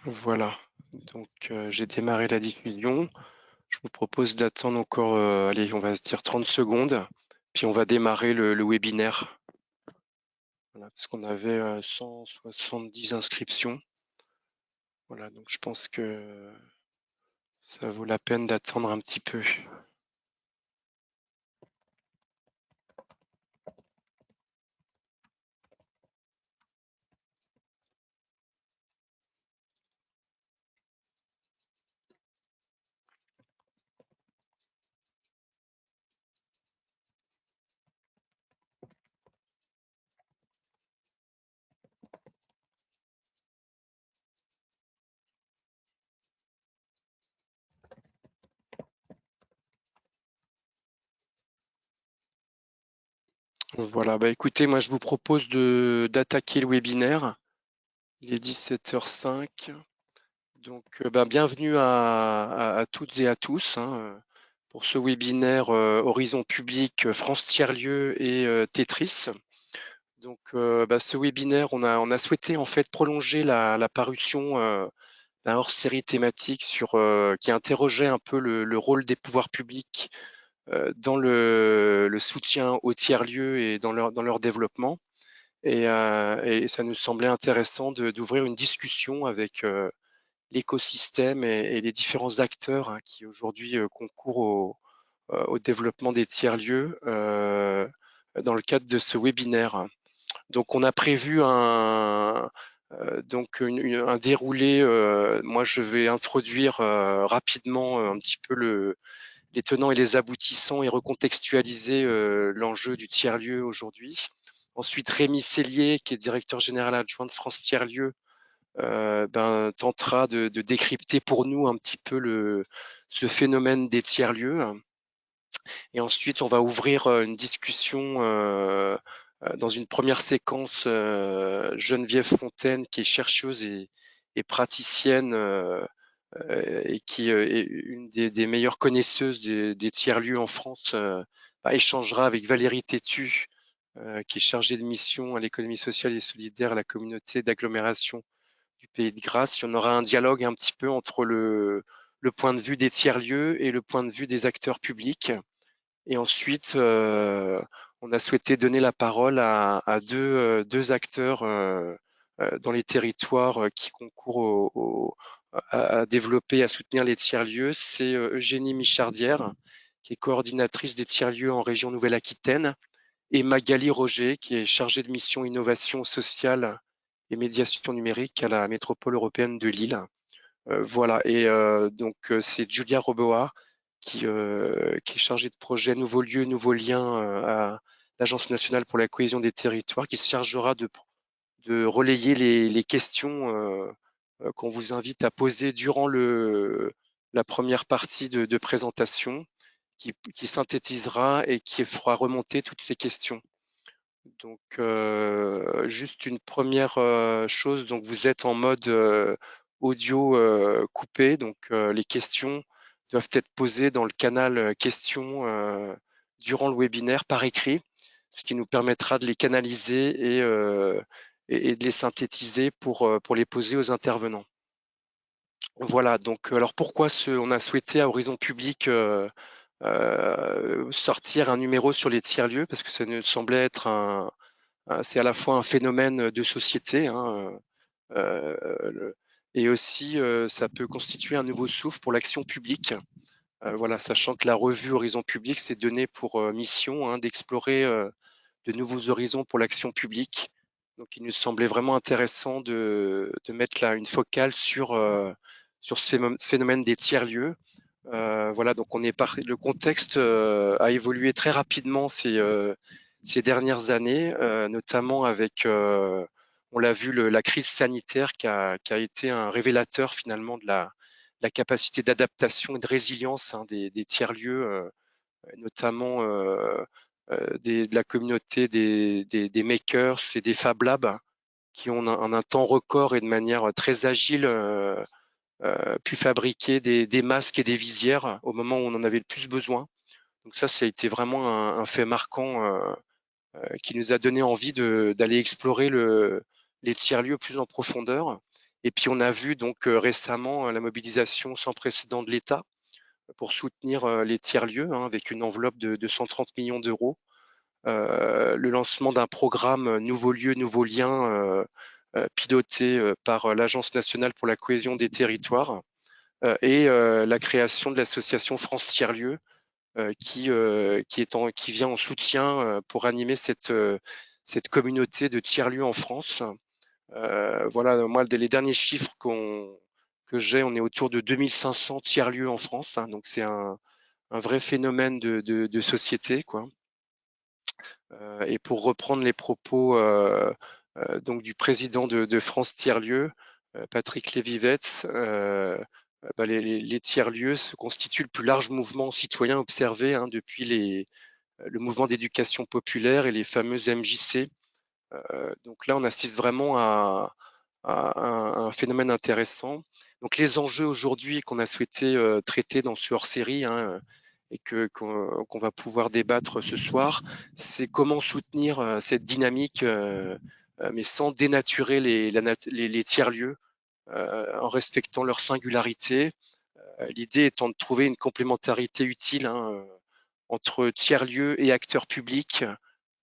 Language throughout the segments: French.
Voilà, donc j'ai démarré la diffusion. Je vous propose d'attendre encore, allez, on va se dire 30 secondes, puis on va démarrer le webinaire. Voilà, parce qu'on avait 170 inscriptions. Voilà, donc je pense que ça vaut la peine d'attendre un petit peu. Voilà, bah écoutez, moi je vous propose d'attaquer le webinaire. Il est 17h05. Donc, bienvenue à toutes et à tous hein, pour ce webinaire Horizon Public, France Tiers-Lieux et Tetris. Donc, ce webinaire, on a souhaité en fait prolonger la parution d'un hors-série thématique qui interrogeait un peu le rôle des pouvoirs publics dans le soutien aux tiers-lieux et dans leur développement. Et ça nous semblait intéressant d'ouvrir une discussion avec l'écosystème et les différents acteurs hein, qui aujourd'hui concourent au développement des tiers-lieux dans le cadre de ce webinaire. Donc, on a prévu un déroulé. Moi, je vais introduire rapidement un petit peu les tenants et les aboutissants et recontextualiser l'enjeu du tiers-lieu aujourd'hui. Ensuite, Rémi Cellier, qui est directeur général adjoint de France Tiers-Lieux, tentera de décrypter pour nous un petit peu ce phénomène des tiers-lieux. Et ensuite, on va ouvrir une discussion dans une première séquence. Geneviève Fontaine, qui est chercheuse et praticienne et qui est une des meilleures connaisseuses des tiers-lieux en France, échangera avec Valérie Tétu, qui est chargée de mission à l'économie sociale et solidaire à la communauté d'agglomération du Pays de Grâce. Il y en aura un dialogue un petit peu entre le point de vue des tiers-lieux et le point de vue des acteurs publics. Et ensuite, on a souhaité donner la parole à deux acteurs dans les territoires qui concourent à développer, à soutenir les tiers-lieux. C'est Eugénie Michardière, qui est coordinatrice des tiers-lieux en région Nouvelle-Aquitaine, et Magali Roger, qui est chargée de mission innovation sociale et médiation numérique à la métropole européenne de Lille. Voilà, et donc c'est Julia Roboa qui est chargée de projet Nouveaux lieux, nouveaux liens à l'Agence nationale pour la cohésion des territoires, qui se chargera de relayer les questions qu'on vous invite à poser durant la première partie de présentation, qui synthétisera et qui fera remonter toutes ces questions. Donc, juste une première chose, donc vous êtes en mode audio coupé, donc les questions doivent être posées dans le canal questions durant le webinaire par écrit, ce qui nous permettra de les canaliser et de les synthétiser pour les poser aux intervenants. Voilà, donc alors pourquoi on a souhaité à Horizon Public sortir un numéro sur les tiers-lieux, parce que ça nous semblait être c'est à la fois un phénomène de société hein, et aussi ça peut constituer un nouveau souffle pour l'action publique. Voilà, sachant que la revue Horizon Public s'est donnée pour mission hein, d'explorer de nouveaux horizons pour l'action publique. Donc, il nous semblait vraiment intéressant de mettre là une focale sur ce phénomène des tiers-lieux. Voilà, donc le contexte a évolué très rapidement ces dernières années, notamment avec, on l'a vu, la crise sanitaire qui a été un révélateur finalement de la capacité d'adaptation et de résilience hein, des tiers-lieux, notamment de la communauté des makers et des Fab Labs qui ont en un temps record et de manière très agile pu fabriquer des masques et des visières au moment où on en avait le plus besoin. Donc ça a été vraiment un fait marquant qui nous a donné envie d'aller explorer les tiers-lieux plus en profondeur. Et puis on a vu donc récemment la mobilisation sans précédent de l'État pour soutenir les tiers-lieux, hein, avec une enveloppe de 130 millions d'euros. Le lancement d'un programme Nouveaux lieux, nouveaux liens, piloté par l'Agence nationale pour la cohésion des territoires, et la création de l'association France Tiers-lieux, qui vient en soutien pour animer cette communauté de tiers-lieux en France. Voilà, moi, les derniers chiffres que j'ai, on est autour de 2500 tiers-lieux en France, hein, donc c'est un vrai phénomène de société, quoi. Et pour reprendre les propos donc du président de France Tiers-Lieux, Patrick Lévivette, les tiers-lieux se constituent le plus large mouvement citoyen observé, hein, depuis le mouvement d'éducation populaire et les fameux MJC. Donc là, on assiste vraiment à un phénomène intéressant. Donc les enjeux aujourd'hui qu'on a souhaité traiter dans ce hors-série, hein, et qu'on va pouvoir débattre ce soir, c'est comment soutenir cette dynamique, mais sans dénaturer les tiers-lieux, en respectant leur singularité. L'idée étant de trouver une complémentarité utile, hein, entre tiers-lieux et acteurs publics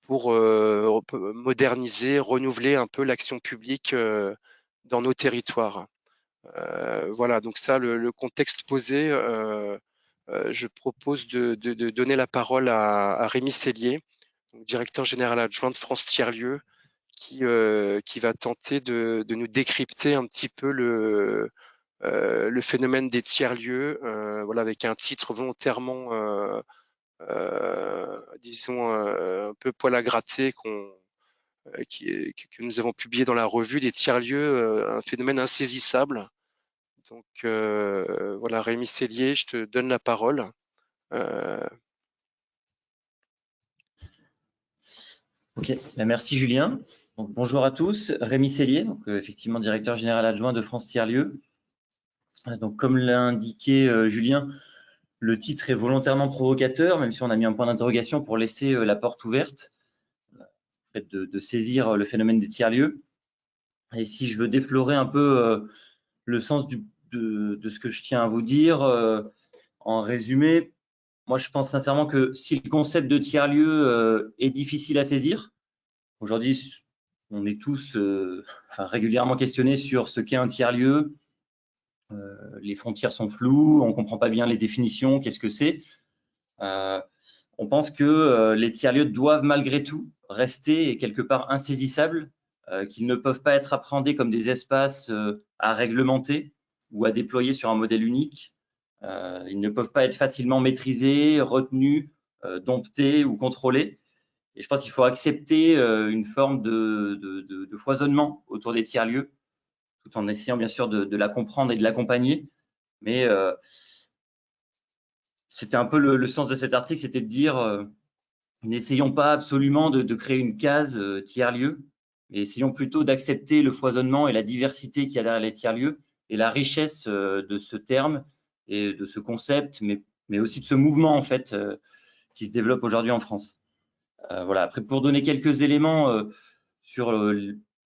pour moderniser, renouveler un peu l'action publique dans nos territoires. Voilà, donc ça, le contexte posé, je propose de donner la parole à Rémi Sellier, donc directeur général adjoint de France Tiers-Lieux, qui va tenter de nous décrypter un petit peu le phénomène des tiers-lieux, voilà, avec un titre volontairement, disons, un peu poil à gratter, que nous avons publié dans la revue, les tiers-lieux, un phénomène insaisissable. Donc voilà, Rémi Sellier, je te donne la parole. Ok, merci Julien. Donc, bonjour à tous, Rémi Sellier, donc, effectivement directeur général adjoint de France Tiers-Lieux. Donc comme l'a indiqué Julien, le titre est volontairement provocateur, même si on a mis un point d'interrogation pour laisser la porte ouverte, de saisir le phénomène des tiers-lieux. Et si je veux déflorer un peu le sens de ce que je tiens à vous dire, en résumé, moi je pense sincèrement que si le concept de tiers-lieu est difficile à saisir, aujourd'hui on est tous régulièrement questionnés sur ce qu'est un tiers-lieu. Les frontières sont floues, on ne comprend pas bien les définitions, qu'est-ce que c'est. On pense que les tiers-lieux doivent malgré tout rester quelque part insaisissables, qu'ils ne peuvent pas être appréhendés comme des espaces à réglementer ou à déployer sur un modèle unique. Ils ne peuvent pas être facilement maîtrisés, retenus, domptés ou contrôlés. Et je pense qu'il faut accepter une forme de foisonnement autour des tiers-lieux, tout en essayant bien sûr de la comprendre et de l'accompagner. Mais c'était un peu le sens de cet article, c'était de dire n'essayons pas absolument de créer une case tiers-lieu, mais essayons plutôt d'accepter le foisonnement et la diversité qu'il y a derrière les tiers-lieux et la richesse de ce terme et de ce concept, mais aussi de ce mouvement en fait qui se développe aujourd'hui en France. Voilà. Après, pour donner quelques éléments sur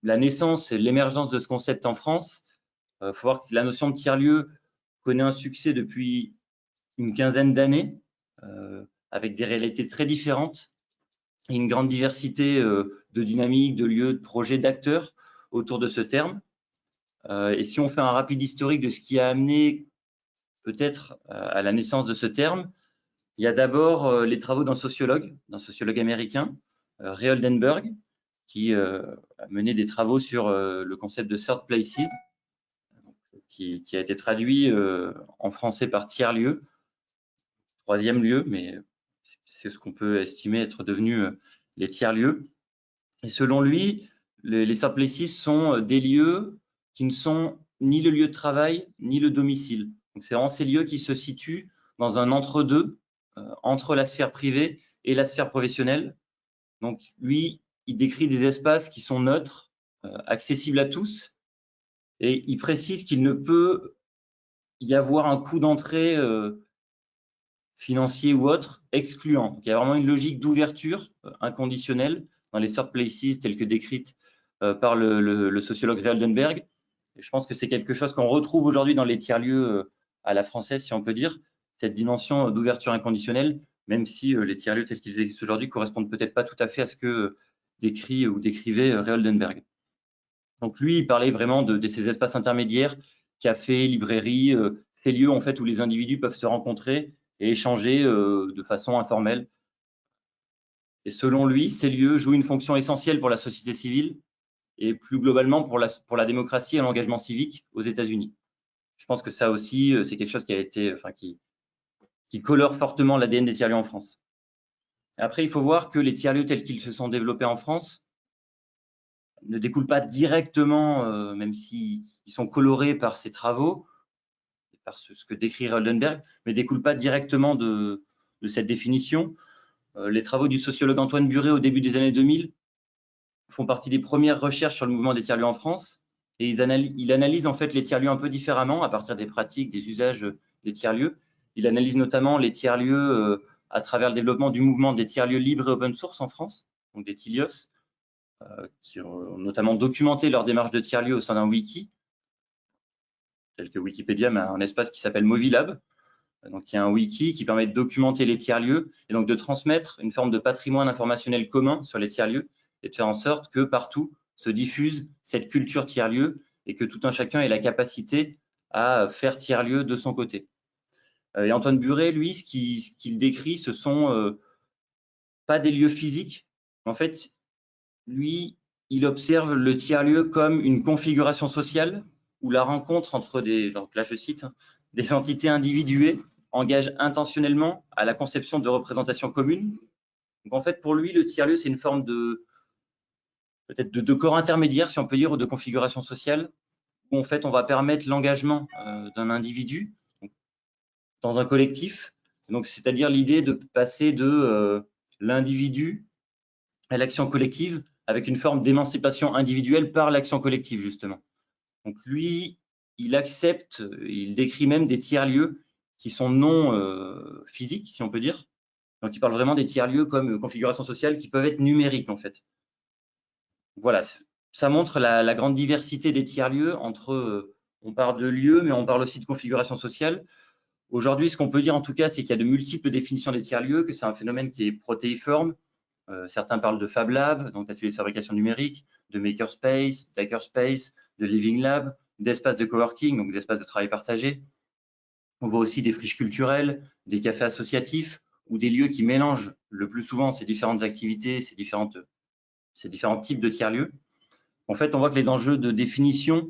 la naissance et l'émergence de ce concept en France, il faut voir que la notion de tiers-lieu connaît un succès depuis une quinzaine d'années, avec des réalités très différentes et une grande diversité de dynamiques, de lieux, de projets, d'acteurs autour de ce terme. Et si on fait un rapide historique de ce qui a amené peut-être à la naissance de ce terme, il y a d'abord les travaux d'un sociologue américain, Ray Oldenburg, qui a mené des travaux sur le concept de third places, qui a été traduit en français par tiers-lieu, troisième lieu, mais c'est ce qu'on peut estimer être devenu les tiers-lieux. Et selon lui, les third places sont des lieux qui ne sont ni le lieu de travail, ni le domicile. Donc, c'est vraiment ces lieux qui se situent dans un entre-deux, entre la sphère privée et la sphère professionnelle. Donc, lui, il décrit des espaces qui sont neutres, accessibles à tous, et il précise qu'il ne peut y avoir un coût d'entrée financier ou autre excluant. Donc, il y a vraiment une logique d'ouverture inconditionnelle dans les third places telles que décrites par le sociologue Ray Oldenburg. Et je pense que c'est quelque chose qu'on retrouve aujourd'hui dans les tiers-lieux à la française, si on peut dire, cette dimension d'ouverture inconditionnelle, même si les tiers-lieux tels qu'ils existent aujourd'hui correspondent peut-être pas tout à fait à ce que décrit ou décrivait Ray Oldenburg. Donc lui, il parlait vraiment de ces espaces intermédiaires, cafés, librairies, ces lieux en fait où les individus peuvent se rencontrer et échanger de façon informelle. Et selon lui, ces lieux jouent une fonction essentielle pour la société civile et plus globalement pour la démocratie et l'engagement civique aux États-Unis. Je pense que ça aussi, c'est quelque chose qui a été, qui colore fortement l'ADN des tiers-lieux en France. Après, il faut voir que les tiers-lieux tels qu'ils se sont développés en France ne découlent pas directement, même s'ils sont colorés par ces travaux, par ce que décrit Oldenburg, mais ne découlent pas directement de cette définition. Les travaux du sociologue Antoine Buré au début des années 2000 font partie des premières recherches sur le mouvement des tiers-lieux en France, et il analyse en fait les tiers-lieux un peu différemment à partir des pratiques, des usages des tiers-lieux. Il analyse notamment les tiers-lieux à travers le développement du mouvement des tiers-lieux libres et open source en France, donc des TILIOS, qui ont notamment documenté leur démarche de tiers-lieux au sein d'un wiki, tel que Wikipédia, mais un espace qui s'appelle Movilab. Donc, il y a un wiki qui permet de documenter les tiers-lieux et donc de transmettre une forme de patrimoine informationnel commun sur les tiers-lieux et de faire en sorte que partout se diffuse cette culture tiers-lieux et que tout un chacun ait la capacité à faire tiers-lieu de son côté. Et Antoine Buré, lui, ce qu'il décrit, ce sont pas des lieux physiques. En fait, lui, il observe le tiers-lieu comme une configuration sociale où la rencontre entre là je cite, des entités individuées engage intentionnellement à la conception de représentations communes. Donc en fait, pour lui, le tiers-lieu, c'est une forme peut-être de corps intermédiaire, si on peut dire, ou de configuration sociale, où en fait, on va permettre l'engagement d'un individu dans un collectif. Donc, c'est-à-dire l'idée de passer de l'individu à l'action collective avec une forme d'émancipation individuelle par l'action collective, justement. Donc lui, il accepte, il décrit même des tiers-lieux qui sont non physiques, si on peut dire. Donc il parle vraiment des tiers-lieux comme configuration sociale qui peuvent être numériques, en fait. Voilà, ça montre la grande diversité des tiers-lieux entre, on parle de lieux, mais on parle aussi de configuration sociale. Aujourd'hui, ce qu'on peut dire en tout cas, c'est qu'il y a de multiples définitions des tiers-lieux, que c'est un phénomène qui est protéiforme. Certains parlent de Fab Lab, donc d'ateliers de fabrication numérique, de Makerspace, d'Hackerspace, de Living Lab, d'espaces de coworking, donc d'espaces de travail partagé. On voit aussi des friches culturelles, des cafés associatifs ou des lieux qui mélangent le plus souvent ces différentes activités, ces différents types de tiers-lieux. En fait, on voit que les enjeux de définition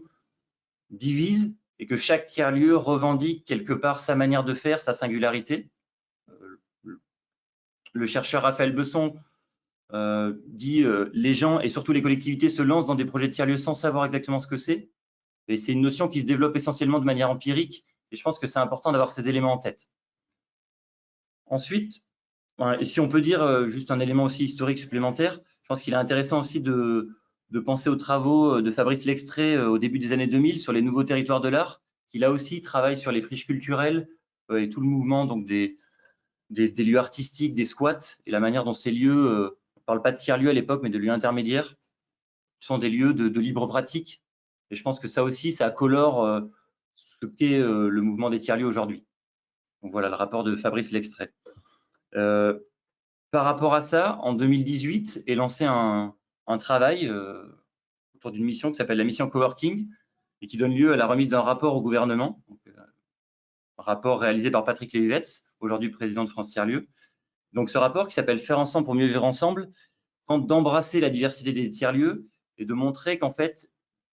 divisent et que chaque tiers-lieu revendique quelque part sa manière de faire, sa singularité. Le chercheur Raphaël Besson dit les gens et surtout les collectivités se lancent dans des projets de tiers-lieux sans savoir exactement ce que c'est. Et c'est une notion qui se développe essentiellement de manière empirique. Et je pense que c'est important d'avoir ces éléments en tête. Ensuite, et si on peut dire juste un élément aussi historique supplémentaire, je pense qu'il est intéressant aussi de penser aux travaux de Fabrice Lextrait au début des années 2000 sur les nouveaux territoires de l'art, qui là aussi travaille sur les friches culturelles et tout le mouvement donc des lieux artistiques, des squats, et la manière dont ces lieux, on ne parle pas de tiers-lieux à l'époque, mais de lieux intermédiaires, sont des lieux de libre pratique. Et je pense que ça aussi, ça colore ce qu'est le mouvement des tiers-lieux aujourd'hui. Donc voilà le rapport de Fabrice Lextrait. Par rapport à ça, en 2018 est lancé un travail autour d'une mission qui s'appelle la mission Coworking et qui donne lieu à la remise d'un rapport au gouvernement, donc, un rapport réalisé par Patrick Lévivette, aujourd'hui président de France Tiers-Lieux. Donc ce rapport qui s'appelle Faire ensemble pour mieux vivre ensemble tente d'embrasser la diversité des tiers-lieux et de montrer qu'en fait,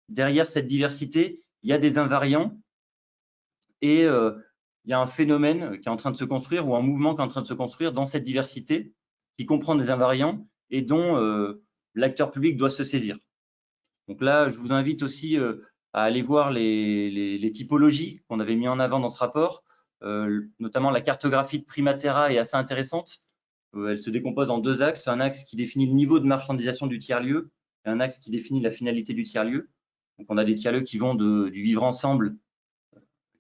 derrière cette diversité, il y a des invariants et il y a un phénomène qui est en train de se construire ou un mouvement qui est en train de se construire dans cette diversité qui comprend des invariants et dont l'acteur public doit se saisir. Donc là, je vous invite aussi à aller voir les typologies qu'on avait mis en avant dans ce rapport, notamment la cartographie de Primatera est assez intéressante. Elle se décompose en deux axes, un axe qui définit le niveau de marchandisation du tiers-lieu et un axe qui définit la finalité du tiers-lieu. Donc on a des tiers-lieux qui vont du vivre ensemble,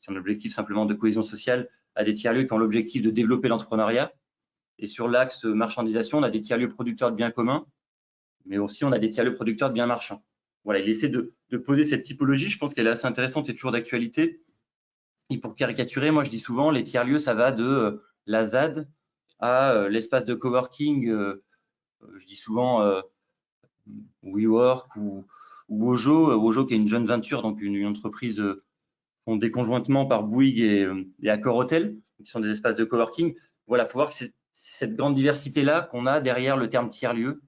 qui ont l'objectif simplement de cohésion sociale, à des tiers-lieux qui ont l'objectif de développer l'entrepreneuriat. Et sur l'axe marchandisation, on a des tiers-lieux producteurs de biens communs, mais aussi on a des tiers-lieux producteurs de biens marchands. voilà, il essaie de poser cette typologie. Je pense qu'elle est assez intéressante et toujours d'actualité. Et pour caricaturer, moi je dis souvent, les tiers-lieux, ça va de la ZAD à l'espace de coworking, je dis souvent WeWork ou Ojo. Ojo qui est une joint venture, donc une entreprise fondée conjointement par Bouygues et Accor Hotel, qui sont des espaces de coworking. Voilà, il faut voir que c'est cette grande diversité-là qu'on a derrière le terme tiers-lieu.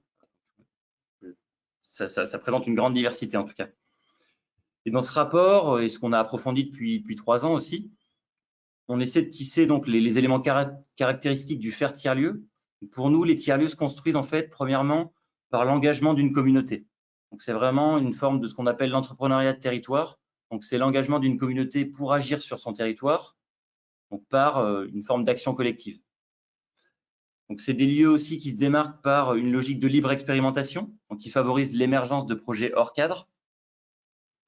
Ça présente une grande diversité en tout cas. Et dans ce rapport, et ce qu'on a approfondi depuis 3 ans aussi, on essaie de tisser donc les éléments caractéristiques du faire tiers-lieu. Pour nous, les tiers-lieux se construisent en fait, premièrement, par l'engagement d'une communauté. Donc c'est vraiment une forme de ce qu'on appelle l'entrepreneuriat de territoire. Donc c'est l'engagement d'une communauté pour agir sur son territoire, donc par une forme d'action collective. Donc c'est des lieux aussi qui se démarquent par une logique de libre expérimentation, donc qui favorise l'émergence de projets hors cadre.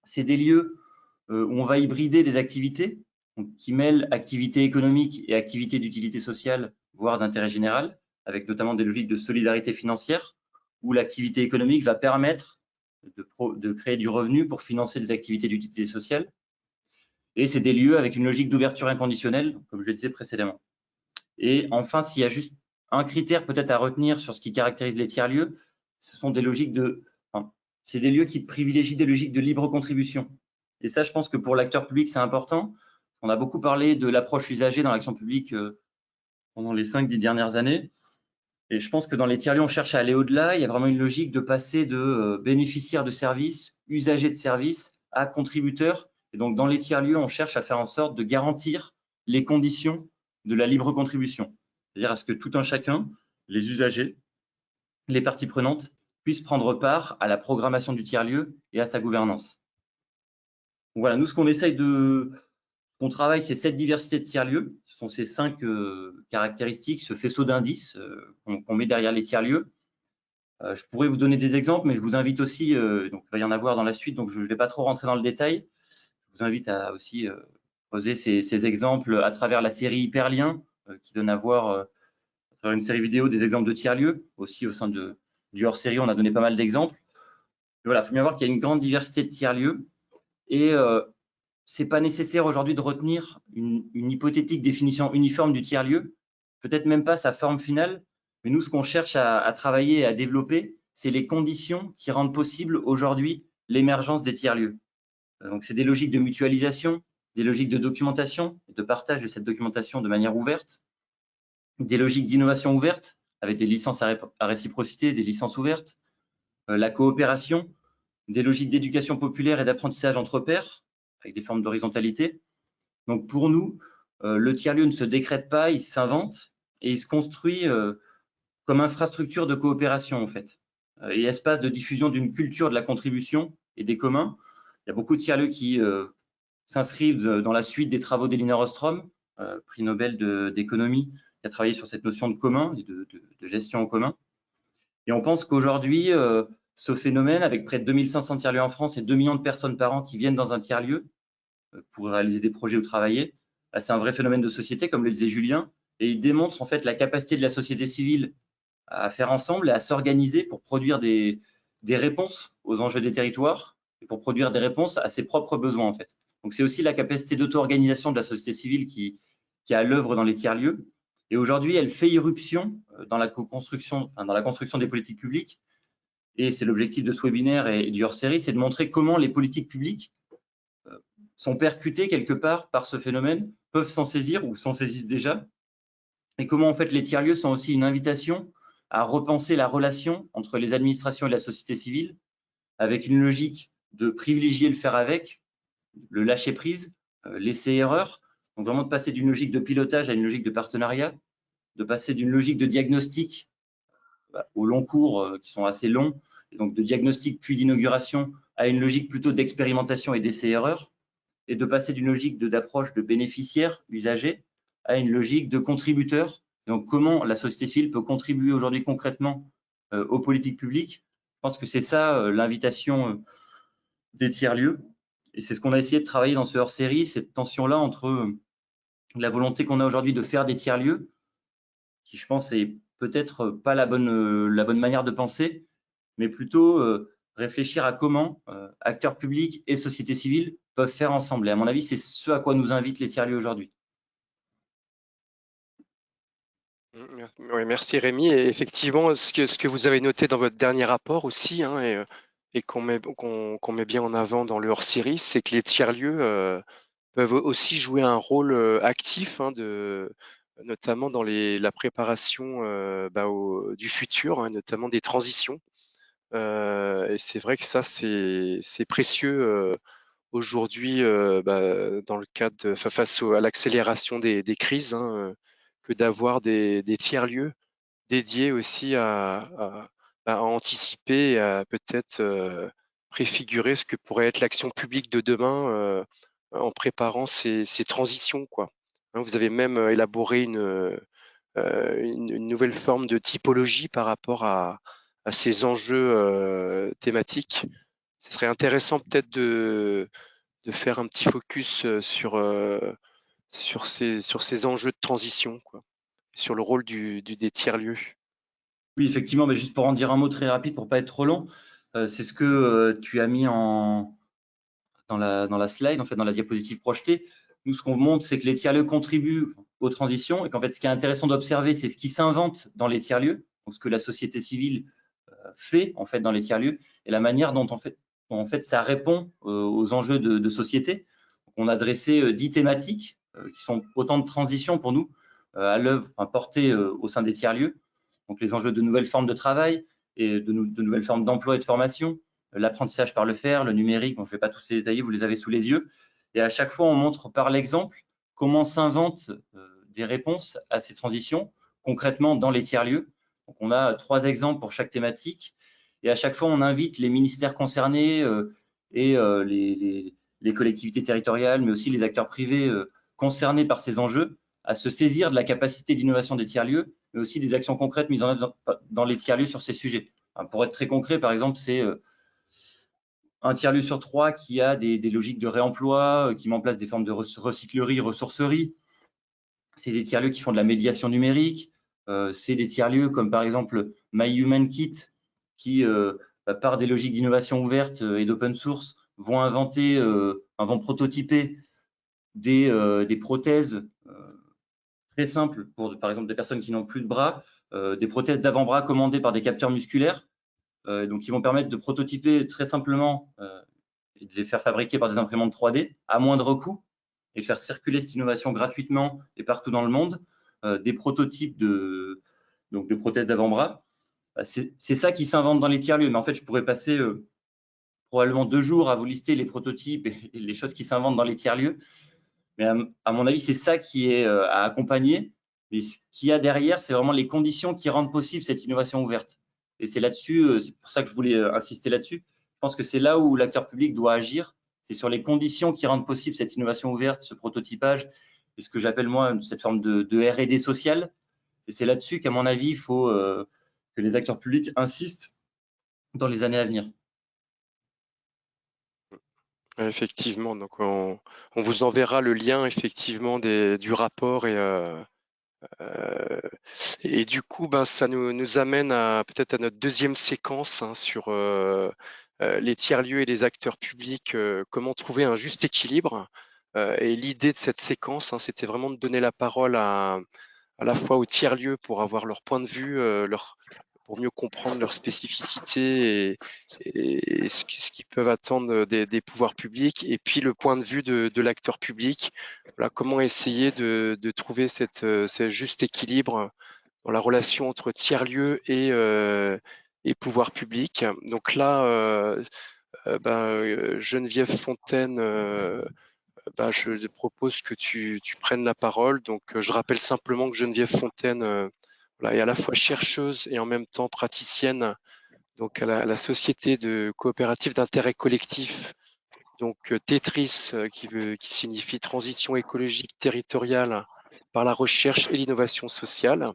C'est des lieux où on va hybrider des activités, donc qui mêlent activités économiques et activités d'utilité sociale, voire d'intérêt général, avec notamment des logiques de solidarité financière, où l'activité économique va permettre de créer du revenu pour financer des activités d'utilité sociale. Et c'est des lieux avec une logique d'ouverture inconditionnelle, comme je le disais précédemment. Et enfin, s'il y a juste un critère peut-être à retenir sur ce qui caractérise les tiers-lieux, ce sont des logiques c'est des lieux qui privilégient des logiques de libre contribution. Et ça, je pense que pour l'acteur public, c'est important. On a beaucoup parlé de l'approche usagée dans l'action publique pendant les 5-10 dernières années. Et je pense que dans les tiers-lieux, on cherche à aller au-delà. Il y a vraiment une logique de passer de bénéficiaires de services, usagers de services, à contributeurs. Et donc, dans les tiers-lieux, on cherche à faire en sorte de garantir les conditions de la libre contribution. C'est-à-dire à ce que tout un chacun, les usagers, les parties prenantes, puissent prendre part à la programmation du tiers-lieu et à sa gouvernance. Donc voilà, nous, ce qu'on essaye qu'on travaille, c'est cette diversité de tiers-lieux. Ce sont ces 5 caractéristiques, ce faisceau d'indices qu'on met derrière les tiers-lieux. Je pourrais vous donner des exemples, mais je vous invite aussi, donc il va y en avoir dans la suite, donc je ne vais pas trop rentrer dans le détail. Je vous invite à aussi poser ces exemples à travers la série Hyperlien, qui donne à voir à travers une série vidéo des exemples de tiers-lieux. Aussi au sein du hors-série, on a donné pas mal d'exemples. Voilà, il faut bien voir qu'il y a une grande diversité de tiers-lieux et c'est pas nécessaire aujourd'hui de retenir une hypothétique définition uniforme du tiers-lieu, peut-être même pas sa forme finale, mais nous, ce qu'on cherche à travailler et à développer, c'est les conditions qui rendent possible aujourd'hui l'émergence des tiers-lieux. Donc, c'est des logiques de mutualisation, des logiques de documentation, de partage de cette documentation de manière ouverte, des logiques d'innovation ouverte, avec des licences à réciprocité, des licences ouvertes, la coopération, des logiques d'éducation populaire et d'apprentissage entre pairs, avec des formes d'horizontalité. Donc pour nous, le tiers-lieu ne se décrète pas, il s'invente et il se construit comme infrastructure de coopération en fait, et espace de diffusion d'une culture de la contribution et des communs. Il y a beaucoup de tiers-lieux qui s'inscrivent dans la suite des travaux d'Elinor Ostrom, prix Nobel d'économie, qui a travaillé sur cette notion de commun et de gestion en commun. Et on pense qu'aujourd'hui, ce phénomène, avec près de 2500 tiers-lieux en France et 2 millions de personnes par an qui viennent dans un tiers-lieu pour réaliser des projets ou travailler, c'est un vrai phénomène de société, comme le disait Julien, et il démontre en fait la capacité de la société civile à faire ensemble et à s'organiser pour produire des réponses aux enjeux des territoires et pour produire des réponses à ses propres besoins en fait. Donc c'est aussi la capacité d'auto-organisation de la société civile qui est à l'œuvre dans les tiers-lieux. Et aujourd'hui, elle fait irruption dans la construction des politiques publiques. Et c'est l'objectif de ce webinaire et du hors-série, c'est de montrer comment les politiques publiques sont percutées quelque part par ce phénomène, peuvent s'en saisir ou s'en saisissent déjà, et comment en fait les tiers-lieux sont aussi une invitation à repenser la relation entre les administrations et la société civile, avec une logique de privilégier le faire avec, le lâcher prise, laisser erreur, donc vraiment de passer d'une logique de pilotage à une logique de partenariat, de passer d'une logique de diagnostic au long cours qui sont assez longs, et donc de diagnostic puis d'inauguration à une logique plutôt d'expérimentation et d'essai-erreur, et de passer d'une logique d'approche de bénéficiaire, usager, à une logique de contributeur. Donc, comment la société civile peut contribuer aujourd'hui concrètement aux politiques publiques. Je pense que c'est ça l'invitation des tiers-lieux. Et c'est ce qu'on a essayé de travailler dans ce hors-série, cette tension-là entre la volonté qu'on a aujourd'hui de faire des tiers-lieux, qui je pense est peut-être pas la bonne manière de penser, mais plutôt réfléchir à comment acteurs publics et société civile peuvent faire ensemble. Et à mon avis, c'est ce à quoi nous invitent les tiers-lieux aujourd'hui. Oui, merci Rémi. Et effectivement, ce que vous avez noté dans votre dernier rapport aussi, hein, et qu'on met bien en avant dans le hors-série, c'est que les tiers-lieux peuvent aussi jouer un rôle actif, hein, notamment dans la préparation du futur, hein, notamment des transitions. Et c'est vrai que ça, c'est précieux aujourd'hui dans le cadre face à l'accélération des crises, hein, que d'avoir des tiers-lieux dédiés aussi à anticiper et à peut-être préfigurer ce que pourrait être l'action publique de demain en préparant ces transitions, quoi. Hein, vous avez même élaboré une nouvelle forme de typologie par rapport à ces enjeux thématiques. Ce serait intéressant peut-être de faire un petit focus sur ces enjeux de transition, quoi, sur le rôle des tiers-lieux. Oui, effectivement, mais juste pour en dire un mot très rapide, pour pas être trop long, c'est ce que tu as mis dans la slide, en fait, dans la diapositive projetée. Nous, ce qu'on montre, c'est que les tiers-lieux contribuent aux transitions et qu'en fait, ce qui est intéressant d'observer, c'est ce qui s'invente dans les tiers-lieux, donc ce que la société civile fait en fait dans les tiers-lieux et la manière dont en fait ça répond aux enjeux de société. On a dressé 10 thématiques qui sont autant de transitions pour nous à l'œuvre, portées au sein des tiers-lieux. Donc les enjeux de nouvelles formes de travail et de nouvelles formes d'emploi et de formation, l'apprentissage par le faire, le numérique, bon, je ne vais pas tous les détailler, vous les avez sous les yeux. Et à chaque fois, on montre par l'exemple comment s'inventent des réponses à ces transitions concrètement dans les tiers-lieux. Donc, on a 3 exemples pour chaque thématique. Et à chaque fois, on invite les ministères concernés et les collectivités territoriales, mais aussi les acteurs privés concernés par ces enjeux, à se saisir de la capacité d'innovation des tiers-lieux, mais aussi des actions concrètes mises en œuvre dans les tiers-lieux sur ces sujets. Pour être très concret, par exemple, c'est un tiers-lieu sur 3 qui a des logiques de réemploi, qui met en place des formes de recyclerie, ressourcerie. C'est des tiers-lieux qui font de la médiation numérique. C'est des tiers-lieux comme par exemple My Human Kit qui, par des logiques d'innovation ouverte et d'open source, vont inventer, vont prototyper des prothèses très simples pour, par exemple, des personnes qui n'ont plus de bras, des prothèses d'avant-bras commandées par des capteurs musculaires, donc qui vont permettre de prototyper très simplement et de les faire fabriquer par des imprimantes 3D à moindre coût et faire circuler cette innovation gratuitement et partout dans le monde, des prototypes donc de prothèses d'avant-bras. C'est ça qui s'invente dans les tiers-lieux. Mais en fait, je pourrais passer probablement 2 jours à vous lister les prototypes et les choses qui s'inventent dans les tiers-lieux. Mais à mon avis, c'est ça qui est à accompagner. Mais ce qu'il y a derrière, c'est vraiment les conditions qui rendent possible cette innovation ouverte. Et c'est là-dessus, c'est pour ça que je voulais insister là-dessus. Je pense que c'est là où l'acteur public doit agir. C'est sur les conditions qui rendent possible cette innovation ouverte, ce prototypage, et ce que j'appelle moi cette forme de R&D sociale. Et c'est là-dessus qu'à mon avis, il faut que les acteurs publics insistent dans les années à venir. Effectivement, donc on vous enverra le lien effectivement du rapport et du coup, ben, ça nous amène peut-être à notre deuxième séquence, hein, sur les tiers-lieux et les acteurs publics, comment trouver un juste équilibre. Et l'idée de cette séquence, hein, c'était vraiment de donner la parole à la fois aux tiers-lieux pour avoir leur point de vue, pour mieux comprendre leurs spécificités et ce qu'ils peuvent attendre des pouvoirs publics, et puis le point de vue de l'acteur public. Voilà, comment essayer de trouver ce juste équilibre dans la relation entre tiers-lieux et pouvoir public. Donc là, Geneviève Fontaine, je te propose que tu prennes la parole. Donc, je rappelle simplement que Geneviève Fontaine voilà, est à la fois chercheuse et en même temps praticienne donc à la société de coopérative d'intérêt collectif, donc Tetris, qui signifie transition écologique territoriale par la recherche et l'innovation sociale,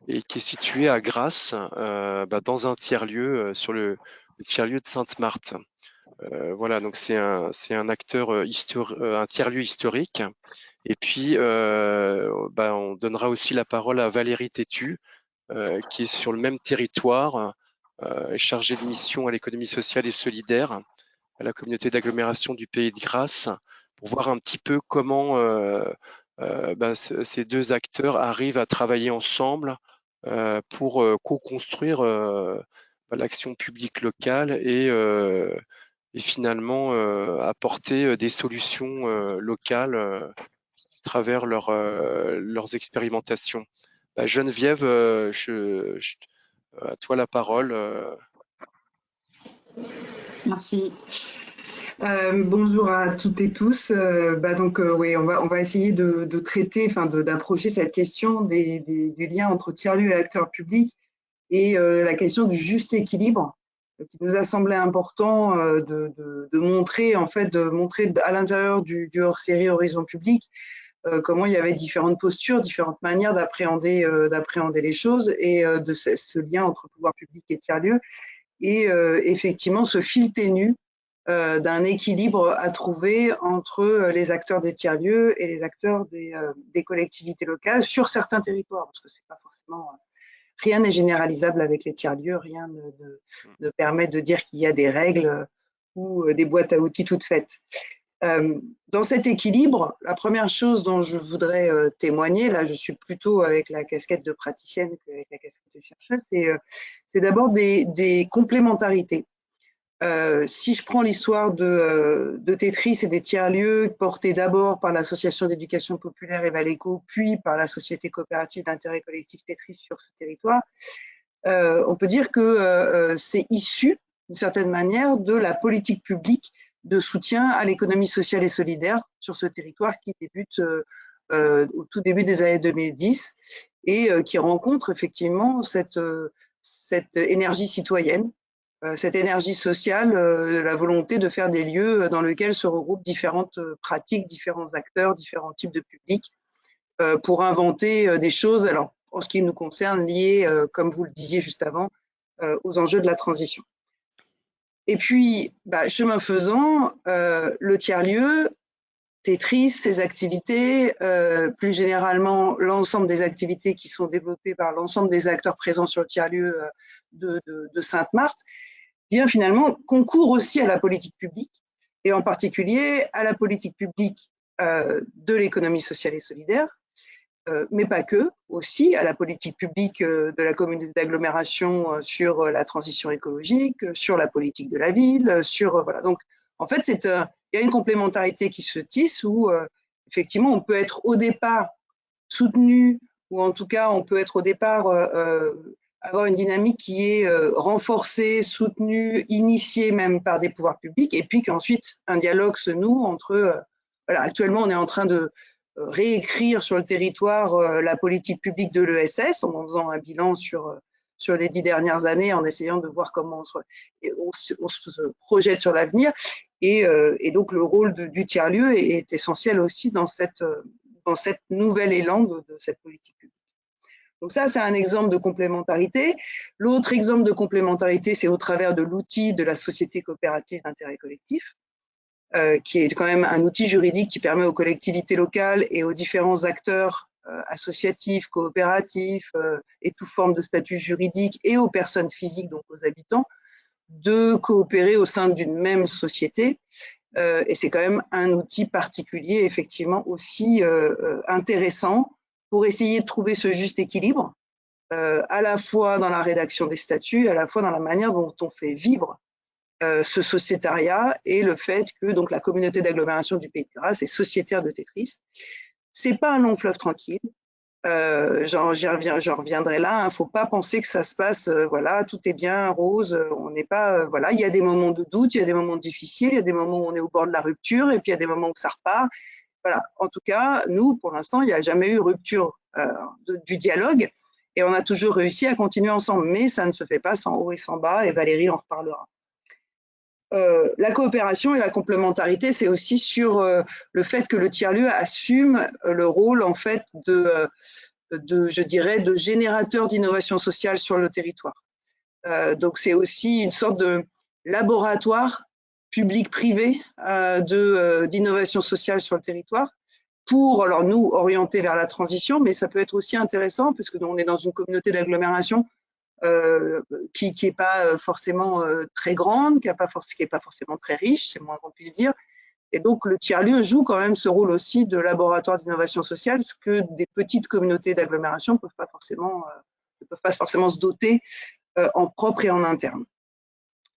et qui est située à Grasse, dans un tiers-lieu, sur le tiers-lieu de Sainte-Marthe. Voilà, donc c'est un acteur un tiers-lieu historique. Et puis, on donnera aussi la parole à Valérie Tétu, qui est sur le même territoire, est chargé de mission à l'économie sociale et solidaire à la communauté d'agglomération du Pays de Grasse pour voir un petit peu comment ces deux acteurs arrivent à travailler ensemble pour co-construire l'action publique locale et finalement apporter des solutions locales à travers leurs expérimentations. Geneviève, à toi la parole. Merci. Bonjour à toutes et tous. Oui, on va essayer de traiter, enfin d'approcher cette question du lien entre tiers-lieux et acteurs publics et la question du juste équilibre qui nous a semblé important de montrer, en fait, de montrer à l'intérieur du hors-série Horizon Public comment il y avait différentes postures, différentes manières d'appréhender les choses et de ce lien entre pouvoir public et tiers-lieux et effectivement ce fil ténu d'un équilibre à trouver entre les acteurs des tiers-lieux et les acteurs des collectivités locales sur certains territoires, parce que c'est pas forcément rien n'est généralisable avec les tiers-lieux, rien ne permet de dire qu'il y a des règles ou des boîtes à outils toutes faites. Dans cet équilibre, la première chose dont je voudrais témoigner, là je suis plutôt avec la casquette de praticienne qu'avec la casquette de chercheuse, c'est d'abord des complémentarités. Si je prends l'histoire de Tetris et des tiers-lieux portés d'abord par l'association d'éducation populaire Evaléco, puis par la société coopérative d'intérêt collectif Tetris sur ce territoire, on peut dire que c'est issu, d'une certaine manière, de la politique publique de soutien à l'économie sociale et solidaire sur ce territoire qui débute au tout début des années 2010 et qui rencontre effectivement cette énergie citoyenne, cette énergie sociale, la volonté de faire des lieux dans lesquels se regroupent différentes pratiques, différents acteurs, différents types de publics pour inventer des choses, alors en ce qui nous concerne, liées, comme vous le disiez juste avant, aux enjeux de la transition. Et puis, chemin faisant, le tiers-lieu, Tetris, ses activités, plus généralement l'ensemble des activités qui sont développées par l'ensemble des acteurs présents sur le tiers-lieu de Sainte-Marthe, bien finalement concourt aussi à la politique publique et en particulier à la politique publique de l'économie sociale et solidaire, mais pas que, aussi à la politique publique de la communauté d'agglomération sur la transition écologique, sur la politique de la ville, voilà. Donc, en fait, il y a une complémentarité qui se tisse où, effectivement, on peut être au départ soutenu, ou en tout cas, on peut être au départ avoir une dynamique qui est renforcée, soutenue, initiée même par des pouvoirs publics, et puis qu'ensuite, un dialogue se noue entre… voilà, actuellement, on est en train de réécrire sur le territoire la politique publique de l'ESS en faisant un bilan sur les 10 dernières années, en essayant de voir comment on se projette sur l'avenir. Et donc, le rôle du tiers-lieu est essentiel aussi dans cette nouvel élan de cette politique publique. Donc ça, c'est un exemple de complémentarité. L'autre exemple de complémentarité, c'est au travers de l'outil de la société coopérative d'intérêt collectif, qui est quand même un outil juridique qui permet aux collectivités locales et aux différents acteurs associatifs, coopératifs et toute forme de statut juridique et aux personnes physiques, donc aux habitants, de coopérer au sein d'une même société. Et c'est quand même un outil particulier, effectivement, aussi intéressant pour essayer de trouver ce juste équilibre, à la fois dans la rédaction des statuts, à la fois dans la manière dont on fait vivre ce sociétariat et le fait que donc la communauté d'agglomération du Pays de Grasse est sociétaire de Tetris. C'est pas un long fleuve tranquille. J'en reviendrai là. Il ne faut pas penser que ça se passe, voilà, tout est bien rose. On n'est pas, voilà, il y a des moments de doute, il y a des moments difficiles, il y a des moments où on est au bord de la rupture, et puis il y a des moments où ça repart. Voilà. En tout cas, nous, pour l'instant, il n'y a jamais eu rupture du dialogue, et on a toujours réussi à continuer ensemble. Mais ça ne se fait pas sans haut et sans bas, et Valérie en reparlera. La coopération et la complémentarité, c'est aussi sur le fait que le tiers-lieu assume le rôle en fait je dirais, de générateur d'innovation sociale sur le territoire. Donc c'est aussi une sorte de laboratoire public-privé d'innovation sociale sur le territoire pour, alors nous, orienter vers la transition, mais ça peut être aussi intéressant parce que on est dans une communauté d'agglomération qui n'est pas forcément très grande, qui n'est pas forcément très riche, c'est le moins qu'on puisse dire. Et donc, le tiers-lieu joue quand même ce rôle aussi de laboratoire d'innovation sociale, ce que des petites communautés d'agglomération ne peuvent pas forcément se doter en propre et en interne.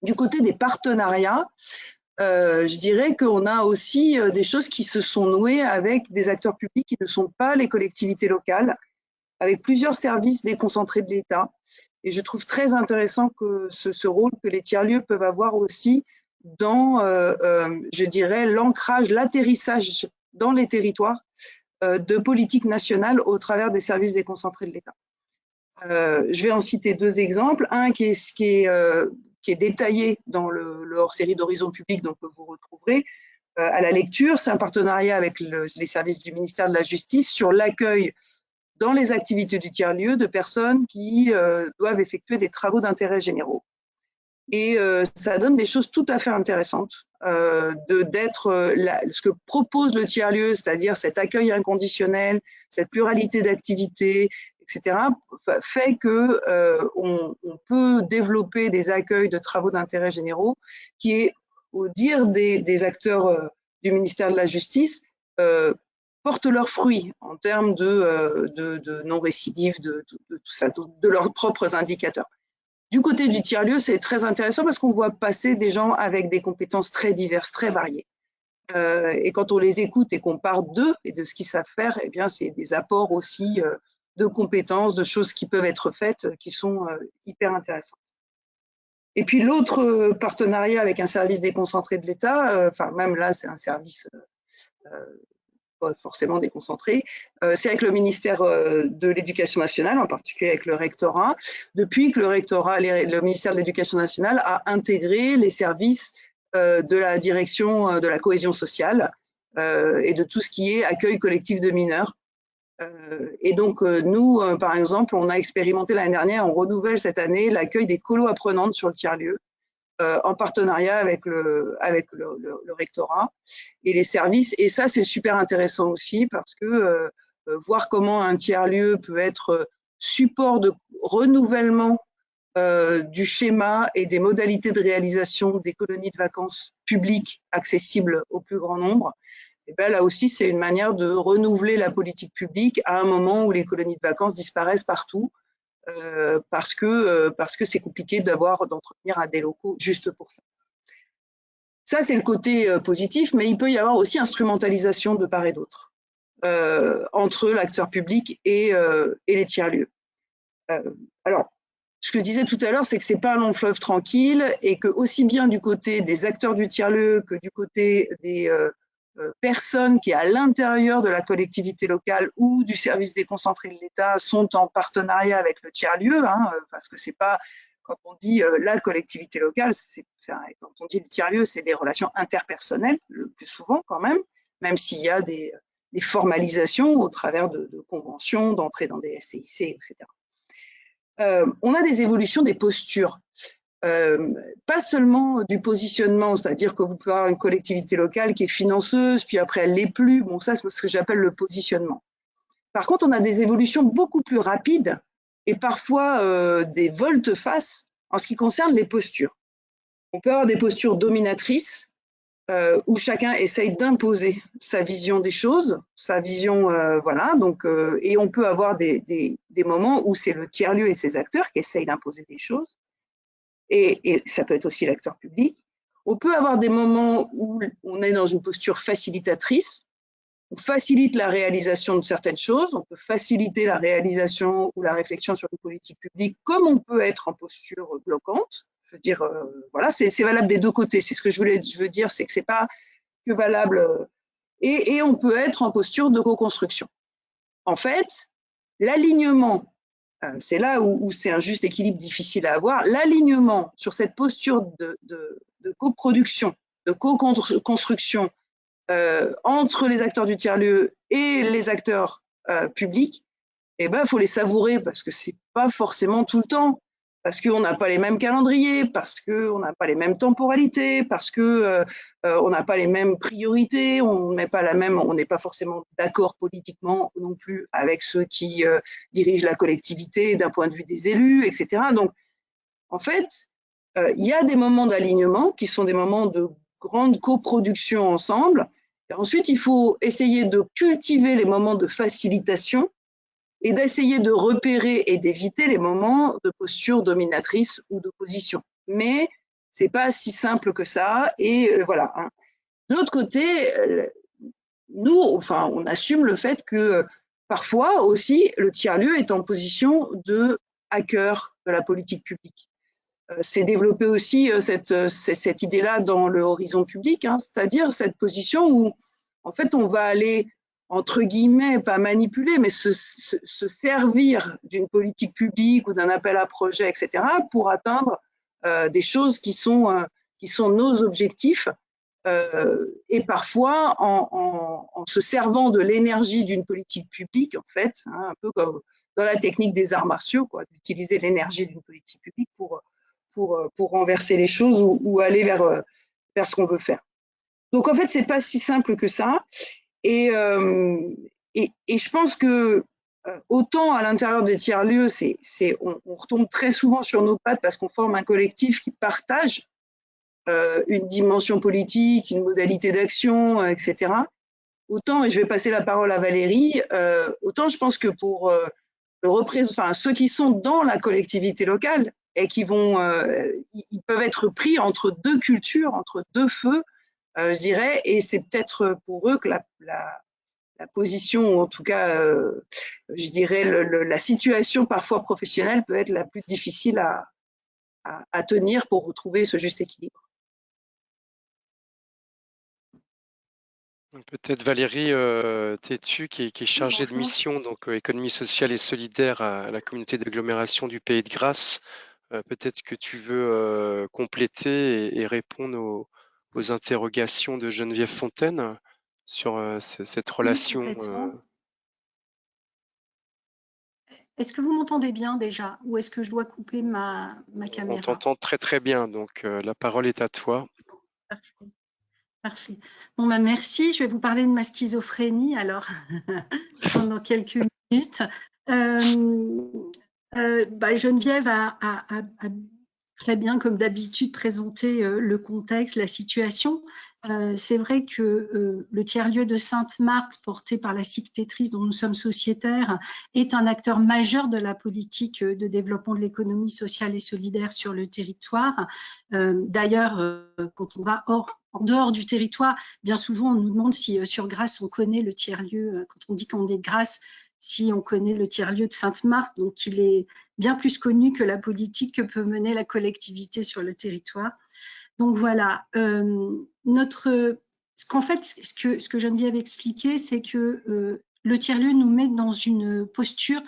Du côté des partenariats, je dirais qu'on a aussi des choses qui se sont nouées avec des acteurs publics qui ne sont pas les collectivités locales, avec plusieurs services déconcentrés de l'État. Et je trouve très intéressant que ce rôle que les tiers-lieux peuvent avoir aussi dans, je dirais, l'ancrage, l'atterrissage dans les territoires de politique nationale au travers des services déconcentrés de l'État. Je vais en citer deux exemples. Un qui est détaillé dans le hors-série d'Horizon Public, donc que vous retrouverez à la lecture. C'est un partenariat avec les services du ministère de la Justice sur l'accueil dans les activités du tiers-lieu de personnes qui doivent effectuer des travaux d'intérêt généraux. Et ça donne des choses tout à fait intéressantes ce que propose le tiers-lieu, c'est-à-dire cet accueil inconditionnel, cette pluralité d'activités, etc., fait que on peut développer des accueils de travaux d'intérêt généraux qui est, au dire des acteurs du ministère de la Justice, portent leurs fruits en termes de non-récidive, de tout ça, de leurs propres indicateurs. Du côté du tiers-lieu, c'est très intéressant parce qu'on voit passer des gens avec des compétences très diverses, très variées. Et quand on les écoute et qu'on parle d'eux et de ce qu'ils savent faire, eh bien, c'est des apports aussi de compétences, de choses qui peuvent être faites, qui sont hyper intéressantes. Et puis l'autre partenariat avec un service déconcentré de l'État, enfin même là, c'est un service pas forcément déconcentré, c'est avec le ministère de l'Éducation nationale, en particulier avec le rectorat, depuis que le ministère de l'Éducation nationale a intégré les services de la direction de la cohésion sociale et de tout ce qui est accueil collectif de mineurs. Et donc, nous, par exemple, on a expérimenté l'année dernière, on renouvelle cette année l'accueil des colos apprenantes sur le tiers-lieu, en partenariat avec le rectorat et les services. Et ça, c'est super intéressant aussi parce que voir comment un tiers-lieu peut être support de renouvellement du schéma et des modalités de réalisation des colonies de vacances publiques accessibles au plus grand nombre, et bien là aussi, c'est une manière de renouveler la politique publique à un moment où les colonies de vacances disparaissent partout. Parce que c'est compliqué d'entretenir des locaux juste pour ça. Ça, c'est le côté positif, mais il peut y avoir aussi instrumentalisation de part et d'autre entre l'acteur public et les tiers-lieux. Alors, ce que je disais tout à l'heure, c'est que c'est pas un long fleuve tranquille et que aussi bien du côté des acteurs du tiers-lieu que du côté des personnes qui, à l'intérieur de la collectivité locale ou du service déconcentré de l'État, sont en partenariat avec le tiers-lieu, parce que c'est pas, quand on dit la collectivité locale, quand on dit le tiers-lieu, c'est des relations interpersonnelles, le plus souvent quand même s'il y a des formalisations au travers de conventions, d'entrée dans des SCIC, etc. On a des évolutions des postures. Pas seulement du positionnement, c'est-à-dire que vous pouvez avoir une collectivité locale qui est financeuse, puis après elle l'est plus. Bon, ça, c'est ce que j'appelle le positionnement. Par contre, on a des évolutions beaucoup plus rapides et parfois des volte-face en ce qui concerne les postures. On peut avoir des postures dominatrices où chacun essaye d'imposer sa vision des choses, sa vision, voilà. Donc, et on peut avoir des moments où c'est le tiers-lieu et ses acteurs qui essayent d'imposer des choses. Et ça peut être aussi l'acteur public. On peut avoir des moments où on est dans une posture facilitatrice, on facilite la réalisation de certaines choses, on peut faciliter la réalisation ou la réflexion sur les politiques publiques, comme on peut être en posture bloquante. Je veux dire, voilà, c'est valable des deux côtés. C'est ce que je veux dire, c'est que c'est pas que valable. Et on peut être en posture de co-construction. En fait, l'alignement, c'est là où c'est un juste équilibre difficile à avoir. L'alignement sur cette posture de coproduction, de co-construction entre les acteurs du tiers-lieu et les acteurs publics, eh ben, faut les savourer parce que c'est pas forcément tout le temps parce qu'on n'a pas les mêmes calendriers, parce qu'on n'a pas les mêmes temporalités, parce que on n'a pas les mêmes priorités, on n'est pas forcément d'accord politiquement non plus avec ceux qui dirigent la collectivité d'un point de vue des élus, etc. Donc, en fait, il y a des moments d'alignement qui sont des moments de grande coproduction ensemble. Et ensuite, il faut essayer de cultiver les moments de facilitation et d'essayer de repérer et d'éviter les moments de posture dominatrice ou d'opposition. Mais c'est pas si simple que ça. Et voilà. Hein. De l'autre côté, nous, enfin, on assume le fait que parfois aussi, le tiers-lieu est en position de hacker de la politique publique. C'est développé aussi cette idée-là dans le horizon public, hein, c'est-à-dire cette position où, en fait, on va aller, entre guillemets, pas manipuler, mais se servir d'une politique publique ou d'un appel à projet, etc., pour atteindre des choses qui sont nos objectifs, et parfois en se servant de l'énergie d'une politique publique, en fait, hein, un peu comme dans la technique des arts martiaux, quoi, d'utiliser l'énergie d'une politique publique pour renverser les choses ou aller vers ce qu'on veut faire. Donc en fait, c'est pas si simple que ça. Et je pense que autant à l'intérieur des tiers-lieux, on retombe très souvent sur nos pattes parce qu'on forme un collectif qui partage une dimension politique, une modalité d'action, etc. Autant, et je vais passer la parole à Valérie, autant je pense que pour ceux qui sont dans la collectivité locale et qui vont, ils peuvent être pris entre deux cultures, entre deux feux, je dirais, et c'est peut-être pour eux que la position, ou en tout cas, je dirais, la situation parfois professionnelle peut être la plus difficile à tenir pour retrouver ce juste équilibre. Peut-être Valérie Tétu, qui est chargée de mission, donc économie sociale et solidaire à la communauté d'agglomération du Pays de Grasse. Peut-être que tu veux compléter et répondre aux interrogations de Geneviève Fontaine sur cette relation. Est-ce que vous m'entendez bien déjà ou est-ce que je dois couper ma caméra? On t'entend très très bien, donc la parole est à toi. Parfait. Parfait. Bon, bah, merci. Je vais vous parler de ma schizophrénie alors pendant quelques minutes. Geneviève a très bien, comme d'habitude, présenté le contexte, la situation. C'est vrai que le tiers-lieu de Sainte-Marthe, porté par la cicatrice dont nous sommes sociétaires, est un acteur majeur de la politique de développement de l'économie sociale et solidaire sur le territoire. D'ailleurs, quand on va en dehors du territoire, bien souvent, on nous demande si sur Grasse, on connaît le tiers-lieu. Quand on dit qu'on est de Grasse, si on connaît le tiers-lieu de Sainte-Marthe, donc il est bien plus connu que la politique que peut mener la collectivité sur le territoire. Donc voilà, ce que Geneviève expliqué, c'est que le tiers-lieu nous met dans une posture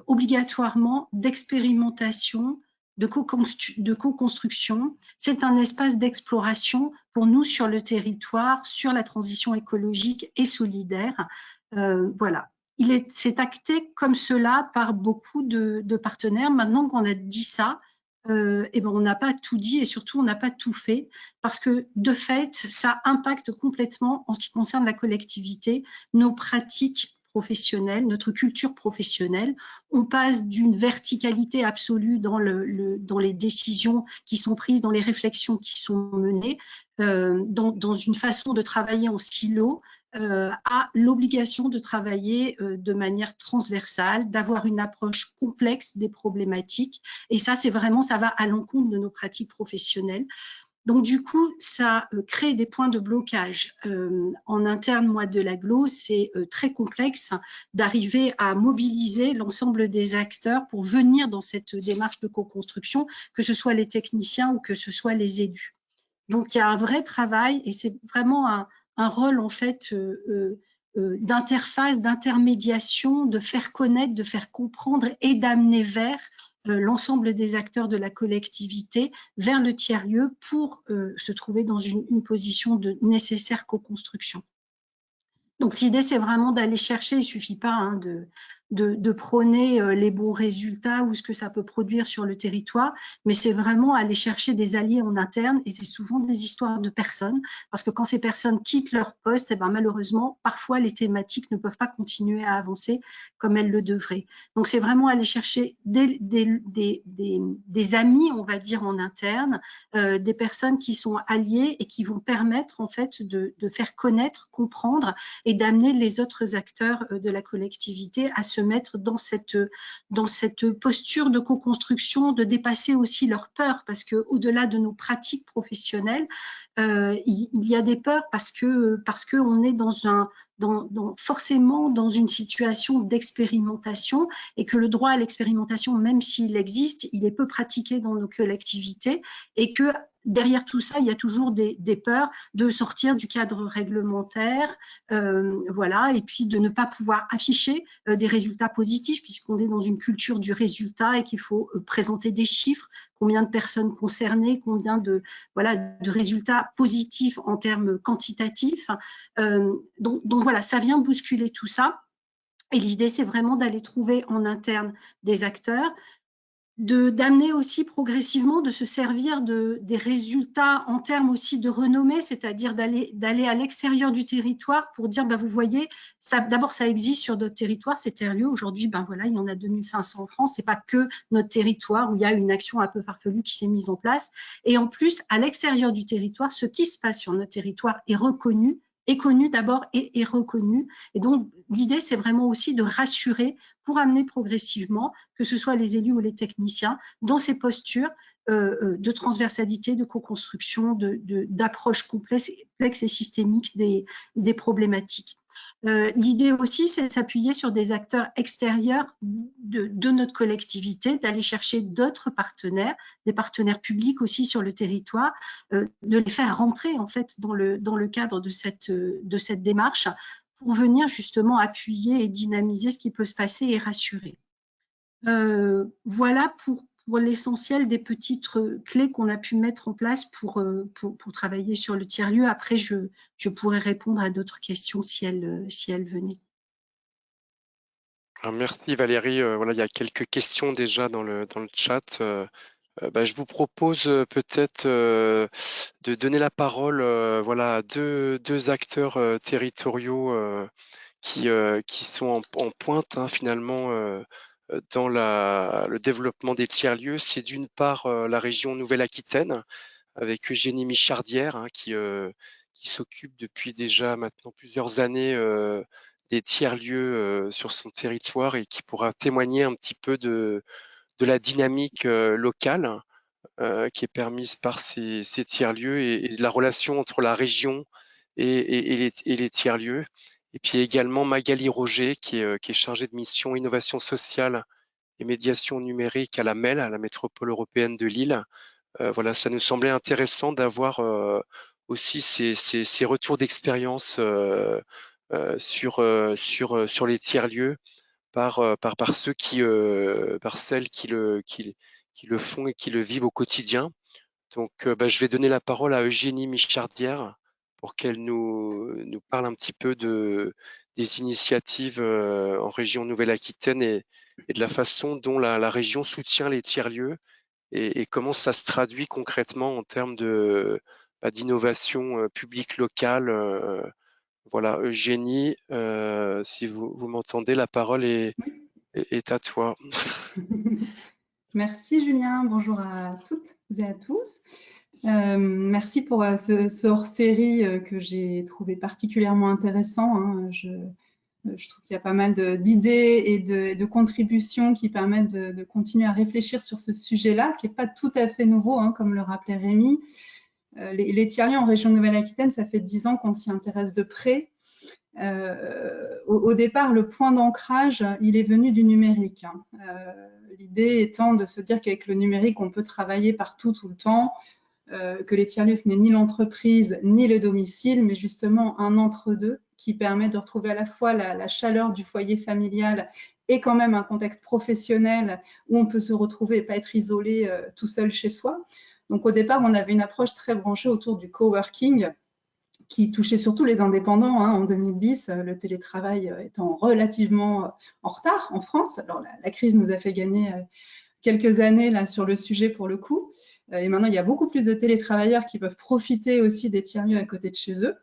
obligatoirement d'expérimentation, de co-construction. C'est un espace d'exploration pour nous sur le territoire, sur la transition écologique et solidaire. Voilà. C'est acté comme cela par beaucoup de partenaires. Maintenant qu'on a dit ça, on n'a pas tout dit et surtout on n'a pas tout fait parce que de fait, ça impacte complètement en ce qui concerne la collectivité, nos pratiques professionnelle, notre culture professionnelle. On passe d'une verticalité absolue dans les décisions qui sont prises, dans les réflexions qui sont menées, dans une façon de travailler en silo, à l'obligation de travailler de manière transversale, d'avoir une approche complexe des problématiques. Et ça, ça va à l'encontre de nos pratiques professionnelles. Donc, du coup, ça crée des points de blocage. En interne, moi, de l'agglo, c'est très complexe d'arriver à mobiliser l'ensemble des acteurs pour venir dans cette démarche de co-construction, que ce soit les techniciens ou que ce soit les élus. Donc, il y a un vrai travail et c'est vraiment un rôle, en fait, d'interface, d'intermédiation, de faire connaître, de faire comprendre et d'amener vers l'ensemble des acteurs de la collectivité vers le tiers-lieu pour se trouver dans une position de nécessaire co-construction. Donc l'idée, c'est vraiment d'aller chercher, il ne suffit pas de prôner les bons résultats ou ce que ça peut produire sur le territoire, mais c'est vraiment aller chercher des alliés en interne, et c'est souvent des histoires de personnes, parce que quand ces personnes quittent leur poste, eh ben, malheureusement, parfois les thématiques ne peuvent pas continuer à avancer comme elles le devraient. Donc c'est vraiment aller chercher des amis, on va dire, en interne, des personnes qui sont alliées et qui vont permettre en fait de faire connaître, comprendre et d'amener les autres acteurs de la collectivité à se mettre dans cette posture de co-construction, de dépasser aussi leurs peurs, parce que au-delà de nos pratiques professionnelles, il y a des peurs parce que on est forcément dans une situation d'expérimentation, et que le droit à l'expérimentation, même s'il existe, il est peu pratiqué dans nos collectivités, et que derrière tout ça, il y a toujours des peurs de sortir du cadre réglementaire, voilà, et puis de ne pas pouvoir afficher des résultats positifs, puisqu'on est dans une culture du résultat et qu'il faut présenter des chiffres, combien de personnes concernées, combien de résultats positifs en termes quantitatifs. Donc voilà, ça vient bousculer tout ça. Et l'idée, c'est vraiment d'aller trouver en interne des acteurs, d'amener aussi progressivement, de se servir des résultats en termes aussi de renommée, c'est-à-dire d'aller à l'extérieur du territoire pour dire, vous voyez, d'abord ça existe sur d'autres territoires, ces tiers-lieux. Aujourd'hui, voilà, il y en a 2500 en France, c'est pas que notre territoire où il y a une action un peu farfelue qui s'est mise en place. Et en plus, à l'extérieur du territoire, ce qui se passe sur notre territoire est reconnu, est connu d'abord et est reconnu. Et donc, l'idée, c'est vraiment aussi de rassurer pour amener progressivement, que ce soit les élus ou les techniciens, dans ces postures de transversalité, de co-construction, d'approche complexe et systémique des problématiques. L'idée aussi, c'est de s'appuyer sur des acteurs extérieurs de notre collectivité, d'aller chercher d'autres partenaires, des partenaires publics aussi sur le territoire, de les faire rentrer en fait dans le cadre de cette démarche, pour venir justement appuyer et dynamiser ce qui peut se passer et rassurer. Voilà pour l'essentiel des petites clés qu'on a pu mettre en place pour travailler sur le tiers-lieu. Après, je pourrais répondre à d'autres questions si elles venaient. Alors, merci Valérie. Voilà, il y a quelques questions déjà dans le chat. Je vous propose peut-être de donner la parole voilà, à deux acteurs territoriaux qui sont en pointe finalement dans le développement des tiers-lieux. C'est d'une part la région Nouvelle-Aquitaine avec Eugénie Michardière qui s'occupe depuis déjà maintenant plusieurs années des tiers-lieux sur son territoire, et qui pourra témoigner un petit peu de la dynamique locale qui est permise par ces tiers-lieux, et de la relation entre la région et les tiers-lieux. Et puis également Magali Roger qui est chargée de mission innovation sociale et médiation numérique à la MEL, à la métropole européenne de Lille. Voilà, ça nous semblait intéressant d'avoir aussi ces retours d'expérience sur les tiers-lieux par ceux par celles qui le font et qui le vivent au quotidien. Donc, je vais donner la parole à Eugénie Michardière pour qu'elle nous parle un petit peu des initiatives en région Nouvelle-Aquitaine et de la façon dont la région soutient les tiers-lieux, et comment ça se traduit concrètement en termes d'innovation publique locale. Voilà, Eugénie, si vous m'entendez, la parole est à toi. Merci Julien, bonjour à toutes et à tous. Merci pour ce hors-série que j'ai trouvé particulièrement intéressant. Hein. Je trouve qu'il y a pas mal d'idées et de contributions qui permettent de continuer à réfléchir sur ce sujet-là, qui n'est pas tout à fait nouveau, hein, comme le rappelait Rémi. Les tiers-lieux en région Nouvelle-Aquitaine, ça fait 10 ans qu'on s'y intéresse de près. Au départ, le point d'ancrage, il est venu du numérique. Hein. L'idée étant de se dire qu'avec le numérique, on peut travailler partout, tout le temps, que les tiers-lieux, ce n'est ni l'entreprise, ni le domicile, mais justement un entre-deux qui permet de retrouver à la fois la chaleur du foyer familial et quand même un contexte professionnel où on peut se retrouver et pas être isolé tout seul chez soi. Donc au départ, on avait une approche très branchée autour du coworking, qui touchait surtout les indépendants en 2010, le télétravail étant relativement en retard en France. Alors la crise nous a fait gagner quelques années là sur le sujet pour le coup. Et maintenant, il y a beaucoup plus de télétravailleurs qui peuvent profiter aussi des tiers-lieux à côté de chez eux.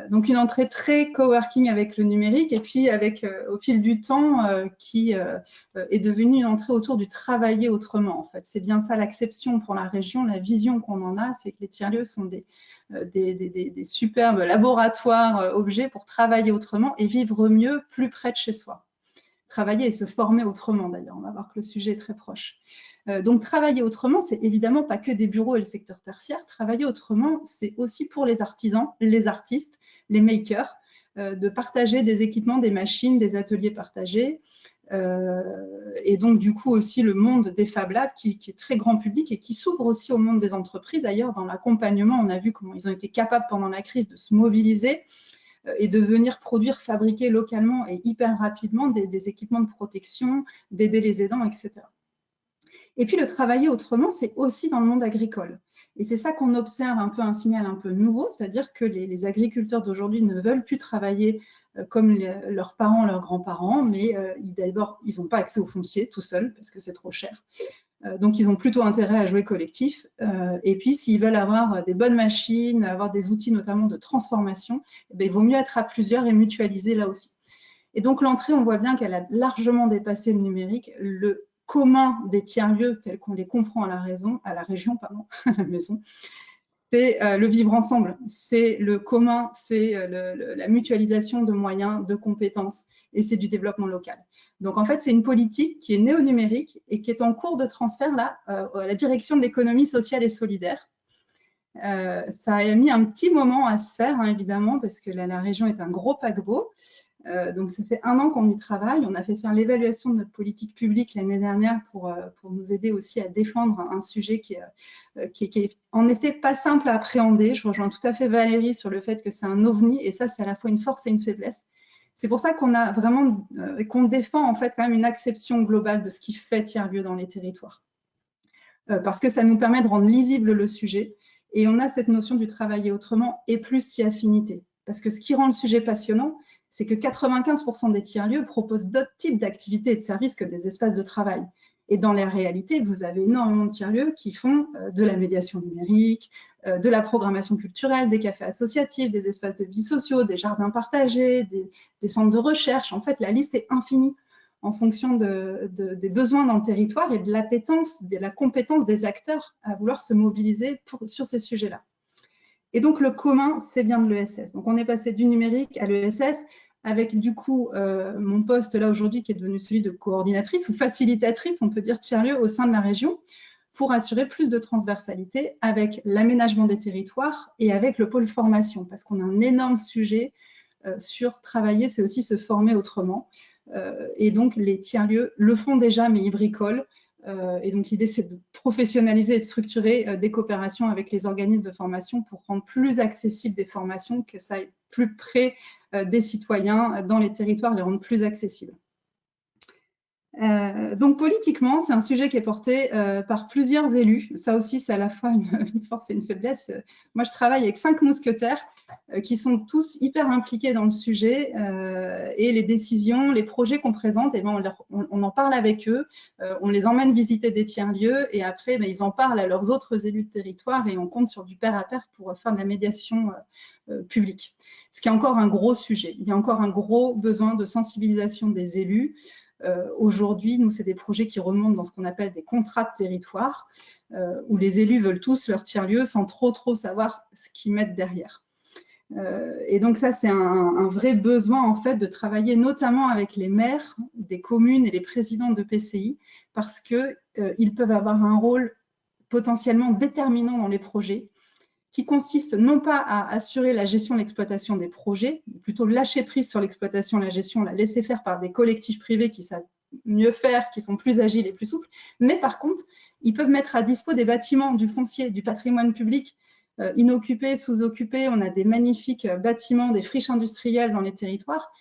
Donc une entrée très coworking avec le numérique et puis avec au fil du temps qui est devenue une entrée autour du travailler autrement en fait. C'est bien ça l'acception pour la région, la vision qu'on en a, c'est que les tiers-lieux sont des superbes laboratoires objets pour travailler autrement et vivre mieux plus près de chez soi. Travailler et se former autrement d'ailleurs, on va voir que le sujet est très proche. Donc travailler autrement, c'est évidemment pas que des bureaux et le secteur tertiaire. Travailler autrement, c'est aussi pour les artisans, les artistes, les makers, de partager des équipements, des machines, des ateliers partagés. Et donc du coup aussi le monde des Fab Labs qui est très grand public et qui s'ouvre aussi au monde des entreprises. D'ailleurs, dans l'accompagnement, on a vu comment ils ont été capables pendant la crise de se mobiliser et de venir produire, fabriquer localement et hyper rapidement des équipements de protection, d'aider les aidants, etc. Et puis le travailler autrement, c'est aussi dans le monde agricole. Et c'est ça qu'on observe un peu un signal un peu nouveau, c'est-à-dire que les agriculteurs d'aujourd'hui ne veulent plus travailler comme leurs parents, leurs grands-parents, mais d'abord, ils n'ont pas accès au foncier tout seuls parce que c'est trop cher. Donc, ils ont plutôt intérêt à jouer collectif. Et puis, s'ils veulent avoir des bonnes machines, avoir des outils notamment de transformation, il vaut mieux être à plusieurs et mutualiser là aussi. Et donc, l'entrée, on voit bien qu'elle a largement dépassé le numérique. Le commun des tiers-lieux, tels qu'on les comprend à la région, à la maison, c'est le vivre ensemble, c'est le commun, c'est la mutualisation de moyens, de compétences, et c'est du développement local. Donc en fait, c'est une politique qui est néo-numérique et qui est en cours de transfert là à la direction de l'économie sociale et solidaire. Ça a mis un petit moment à se faire, évidemment, parce que la région est un gros paquebot. Donc, ça fait 1 an qu'on y travaille. On a fait faire l'évaluation de notre politique publique l'année dernière pour nous aider aussi à défendre un sujet qui est en effet pas simple à appréhender. Je rejoins tout à fait Valérie sur le fait que c'est un ovni et ça, c'est à la fois une force et une faiblesse. C'est pour ça qu'on a vraiment, qu'on défend en fait quand même une acception globale de ce qui fait tiers-lieu dans les territoires. Parce que ça nous permet de rendre lisible le sujet et on a cette notion du travailler autrement et plus si affinité. Parce que ce qui rend le sujet passionnant, c'est que 95% des tiers-lieux proposent d'autres types d'activités et de services que des espaces de travail. Et dans la réalité, vous avez énormément de tiers-lieux qui font de la médiation numérique, de la programmation culturelle, des cafés associatifs, des espaces de vie sociaux, des jardins partagés, des centres de recherche. En fait, la liste est infinie en fonction des besoins dans le territoire et de l'appétence, de la compétence des acteurs à vouloir se mobiliser sur ces sujets-là. Et donc, le commun, c'est bien de l'ESS. Donc, on est passé du numérique à l'ESS avec, du coup, mon poste là aujourd'hui qui est devenu celui de coordinatrice ou facilitatrice, on peut dire tiers-lieu au sein de la région, pour assurer plus de transversalité avec l'aménagement des territoires et avec le pôle formation, parce qu'on a un énorme sujet sur travailler, c'est aussi se former autrement. Et donc, les tiers-lieux le font déjà, mais ils bricolent. Et donc, l'idée, c'est de professionnaliser et de structurer des coopérations avec les organismes de formation pour rendre plus accessibles des formations, que ça aille plus près des citoyens dans les territoires, les rendre plus accessibles. Donc, politiquement, c'est un sujet qui est porté par plusieurs élus. Ça aussi, c'est à la fois une force et une faiblesse. Moi, je travaille avec 5 mousquetaires qui sont tous hyper impliqués dans le sujet et les décisions, les projets qu'on présente, on en parle avec eux, on les emmène visiter des tiers-lieux et après, ils en parlent à leurs autres élus de territoire et on compte sur du pair à pair pour faire de la médiation publique. Ce qui est encore un gros sujet. Il y a encore un gros besoin de sensibilisation des élus. Aujourd'hui, nous, c'est des projets qui remontent dans ce qu'on appelle des contrats de territoire, où les élus veulent tous leur tiers-lieu sans trop savoir ce qu'ils mettent derrière. Et donc ça, c'est un vrai besoin en fait de travailler notamment avec les maires des communes et les présidents de PCI, parce qu'ils peuvent avoir un rôle potentiellement déterminant dans les projets, qui consiste non pas à assurer la gestion et l'exploitation des projets, plutôt lâcher prise sur l'exploitation, la gestion, la laisser faire par des collectifs privés qui savent mieux faire, qui sont plus agiles et plus souples, mais par contre, ils peuvent mettre à dispo des bâtiments, du foncier, du patrimoine public, inoccupés, sous-occupés. On a des magnifiques bâtiments, des friches industrielles dans les territoires,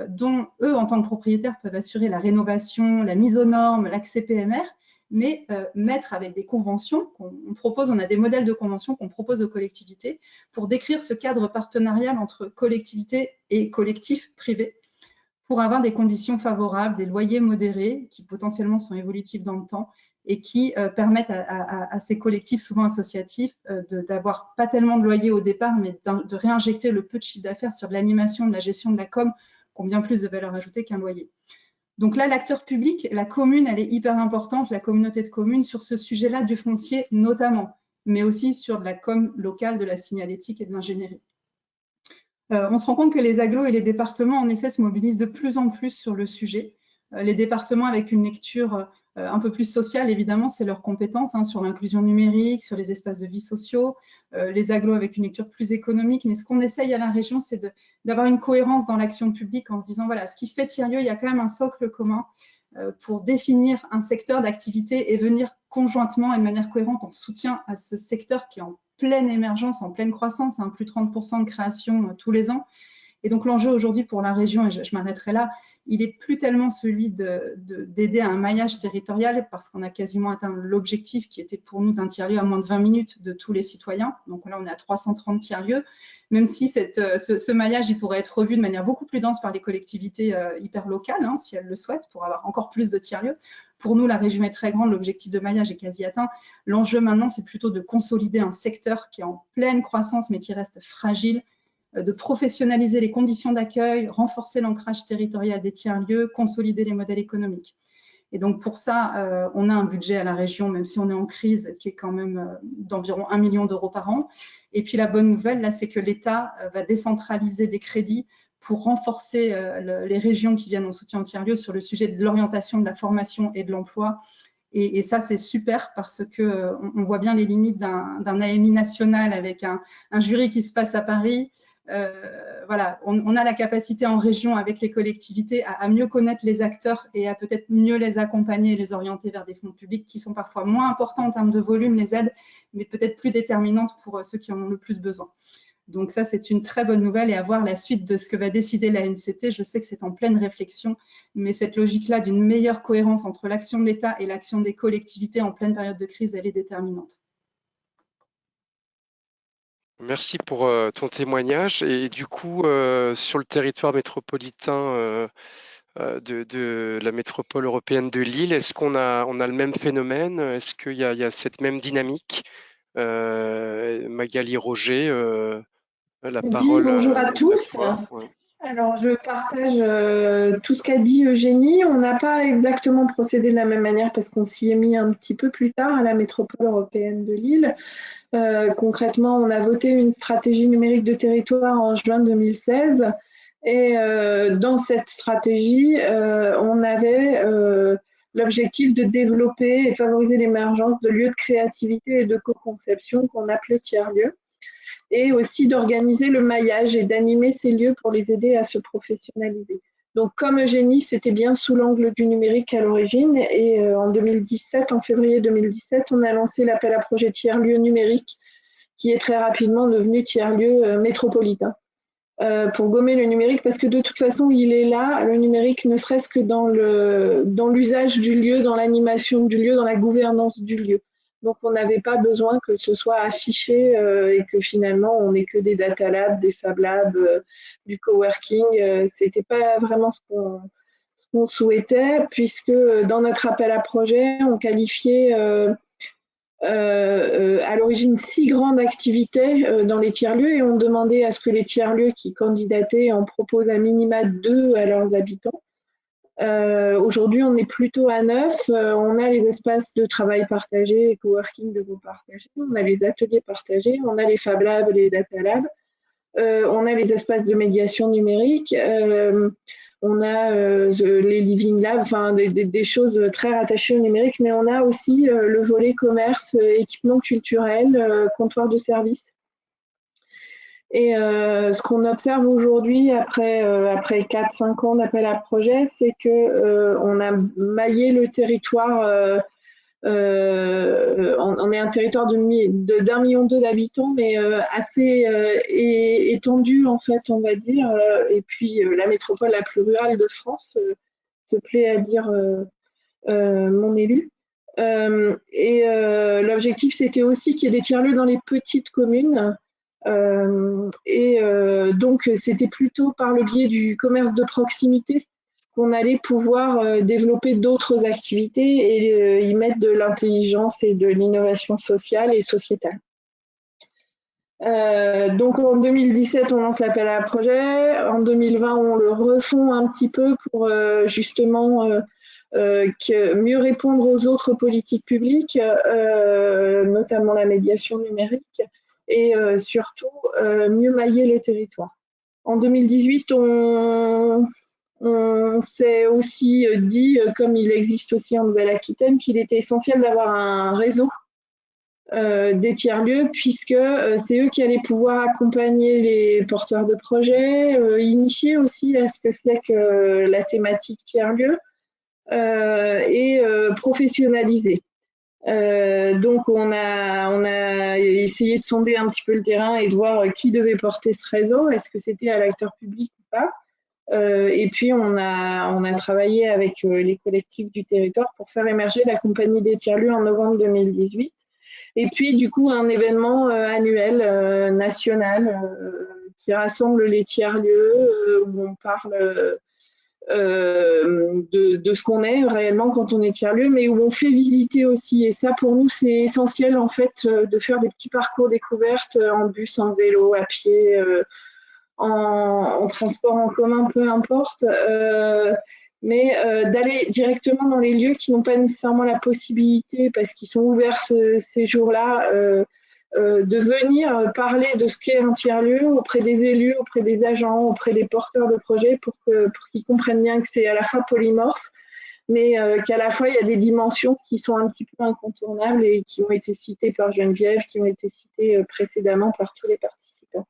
dont eux, en tant que propriétaires, peuvent assurer la rénovation, la mise aux normes, l'accès PMR, mais mettre avec des conventions qu'on propose, on a des modèles de conventions qu'on propose aux collectivités pour décrire ce cadre partenarial entre collectivités et collectifs privés pour avoir des conditions favorables, des loyers modérés qui potentiellement sont évolutifs dans le temps et qui permettent à ces collectifs souvent associatifs d'avoir pas tellement de loyers au départ, mais de réinjecter le peu de chiffre d'affaires sur de l'animation, de la gestion de la com, qui ont bien plus de valeur ajoutée qu'un loyer. Donc là, l'acteur public, la commune, elle est hyper importante, la communauté de communes, sur ce sujet-là du foncier notamment, mais aussi sur de la com locale, de la signalétique et de l'ingénierie. On se rend compte que les agglos et les départements, en effet, se mobilisent de plus en plus sur le sujet. Les départements avec une lecture un peu plus sociale, évidemment, c'est leur compétence sur l'inclusion numérique, sur les espaces de vie sociaux, les agglos avec une lecture plus économique. Mais ce qu'on essaye à la région, c'est d'avoir une cohérence dans l'action publique en se disant, voilà, ce qui fait Thierieux, il y a quand même un socle commun pour définir un secteur d'activité et venir conjointement et de manière cohérente en soutien à ce secteur qui est en pleine émergence, en pleine croissance, plus de 30% de création tous les ans. Et donc l'enjeu aujourd'hui pour la région, et je m'arrêterai là, il n'est plus tellement celui d'aider à un maillage territorial parce qu'on a quasiment atteint l'objectif qui était pour nous d'un tiers-lieu à moins de 20 minutes de tous les citoyens. Donc là, on est à 330 tiers-lieux, même si ce maillage il pourrait être revu de manière beaucoup plus dense par les collectivités hyper locales, si elles le souhaitent, pour avoir encore plus de tiers-lieux. Pour nous, la région est très grande, l'objectif de maillage est quasi atteint. L'enjeu maintenant, c'est plutôt de consolider un secteur qui est en pleine croissance mais qui reste fragile, de professionnaliser les conditions d'accueil, renforcer l'ancrage territorial des tiers-lieux, consolider les modèles économiques. Et donc pour ça, on a un budget à la région, même si on est en crise, qui est quand même d'environ 1 million d'euros par an. Et puis la bonne nouvelle, là, c'est que l'État va décentraliser des crédits pour renforcer les régions qui viennent en soutien aux tiers-lieux sur le sujet de l'orientation, de la formation et de l'emploi. Et ça, c'est super parce qu'on voit bien les limites d'un AMI national avec un jury qui se passe à Paris. Voilà, on a la capacité en région avec les collectivités à mieux connaître les acteurs et à peut-être mieux les accompagner et les orienter vers des fonds publics qui sont parfois moins importants en termes de volume, les aides, mais peut-être plus déterminantes pour ceux qui en ont le plus besoin. Donc ça, c'est une très bonne nouvelle et à voir la suite de ce que va décider l'ANCT. Je sais que c'est en pleine réflexion, mais cette logique-là d'une meilleure cohérence entre l'action de l'État et l'action des collectivités en pleine période de crise, elle est déterminante. Merci pour ton témoignage. Et du coup, sur le territoire métropolitain de la métropole européenne de Lille, est-ce qu'on a le même phénomène? Est-ce qu'il y a cette même dynamique? Magali Roger, la parole. Bonjour à tous. Ouais. Alors, je partage tout ce qu'a dit Eugénie. On n'a pas exactement procédé de la même manière parce qu'on s'y est mis un petit peu plus tard à la métropole européenne de Lille. Concrètement, on a voté une stratégie numérique de territoire en juin 2016. Et dans cette stratégie, on avait l'objectif de développer et de favoriser l'émergence de lieux de créativité et de co-conception qu'on appelait tiers-lieux, et aussi d'organiser le maillage et d'animer ces lieux pour les aider à se professionnaliser. Donc, comme Eugénie, c'était bien sous l'angle du numérique à l'origine, et en 2017, en février 2017, on a lancé l'appel à projet tiers-lieu numérique, qui est très rapidement devenu tiers-lieu métropolitain. Pour gommer le numérique, parce que de toute façon, il est là, le numérique, ne serait-ce que dans l'usage du lieu, dans l'animation du lieu, dans la gouvernance du lieu. Donc, on n'avait pas besoin que ce soit affiché et que finalement, on n'ait que des data labs, des fab labs, du coworking. C'était pas vraiment ce qu'on souhaitait, puisque dans notre appel à projet, on qualifiait à l'origine 6 grandes activités dans les tiers-lieux, et on demandait à ce que les tiers-lieux qui candidataient en proposent à minima 2 à leurs habitants. Aujourd'hui, on est plutôt à 9. On a les espaces de travail partagés et coworking de groupe partagés. On a les ateliers partagés. On a les Fab Labs, les Data Labs. On a les espaces de médiation numérique. On a les Living Labs, enfin des choses très rattachées au numérique. Mais on a aussi le volet commerce, équipement culturel, comptoir de service. Et ce qu'on observe aujourd'hui, après 4-5 ans d'appel à projet, c'est qu'on a maillé le territoire. On est un territoire d'1,2 million d'habitants, mais assez étendu, en fait, on va dire. Et puis, la métropole la plus rurale de France, se plaît à dire mon élu. L'objectif, c'était aussi qu'il y ait des tiers-lieux dans les petites communes. Donc, c'était plutôt par le biais du commerce de proximité qu'on allait pouvoir développer d'autres activités et y mettre de l'intelligence et de l'innovation sociale et sociétale. Donc en 2017, on lance l'appel à projet. En 2020, on le refond un petit peu pour justement mieux répondre aux autres politiques publiques, notamment la médiation numérique, et surtout mieux mailler les territoires. En 2018, on s'est aussi dit, comme il existe aussi en Nouvelle-Aquitaine, qu'il était essentiel d'avoir un réseau des tiers-lieux, puisque c'est eux qui allaient pouvoir accompagner les porteurs de projets, initier aussi à ce que c'est que la thématique tiers-lieux, et professionnaliser. Donc on a essayé de sonder un petit peu le terrain et de voir qui devait porter ce réseau, est-ce que c'était à l'acteur public ou pas. Et puis on a travaillé avec les collectifs du territoire pour faire émerger la compagnie des tiers-lieux en novembre 2018. Et puis du coup un événement annuel national qui rassemble les tiers-lieux, où on parle de ce qu'on est réellement quand on est tiers-lieu, mais où on fait visiter aussi. Et ça, pour nous, c'est essentiel en fait de faire des petits parcours découvertes en bus, en vélo, à pied, en transport en commun, peu importe, mais d'aller directement dans les lieux qui n'ont pas nécessairement la possibilité, parce qu'ils sont ouverts ces jours-là, de venir parler de ce qu'est un tiers-lieu auprès des élus, auprès des agents, auprès des porteurs de projets, pour qu'ils comprennent bien que c'est à la fois polymorphe, mais qu'à la fois il y a des dimensions qui sont un petit peu incontournables et qui ont été citées par Geneviève, qui ont été citées précédemment par tous les participants.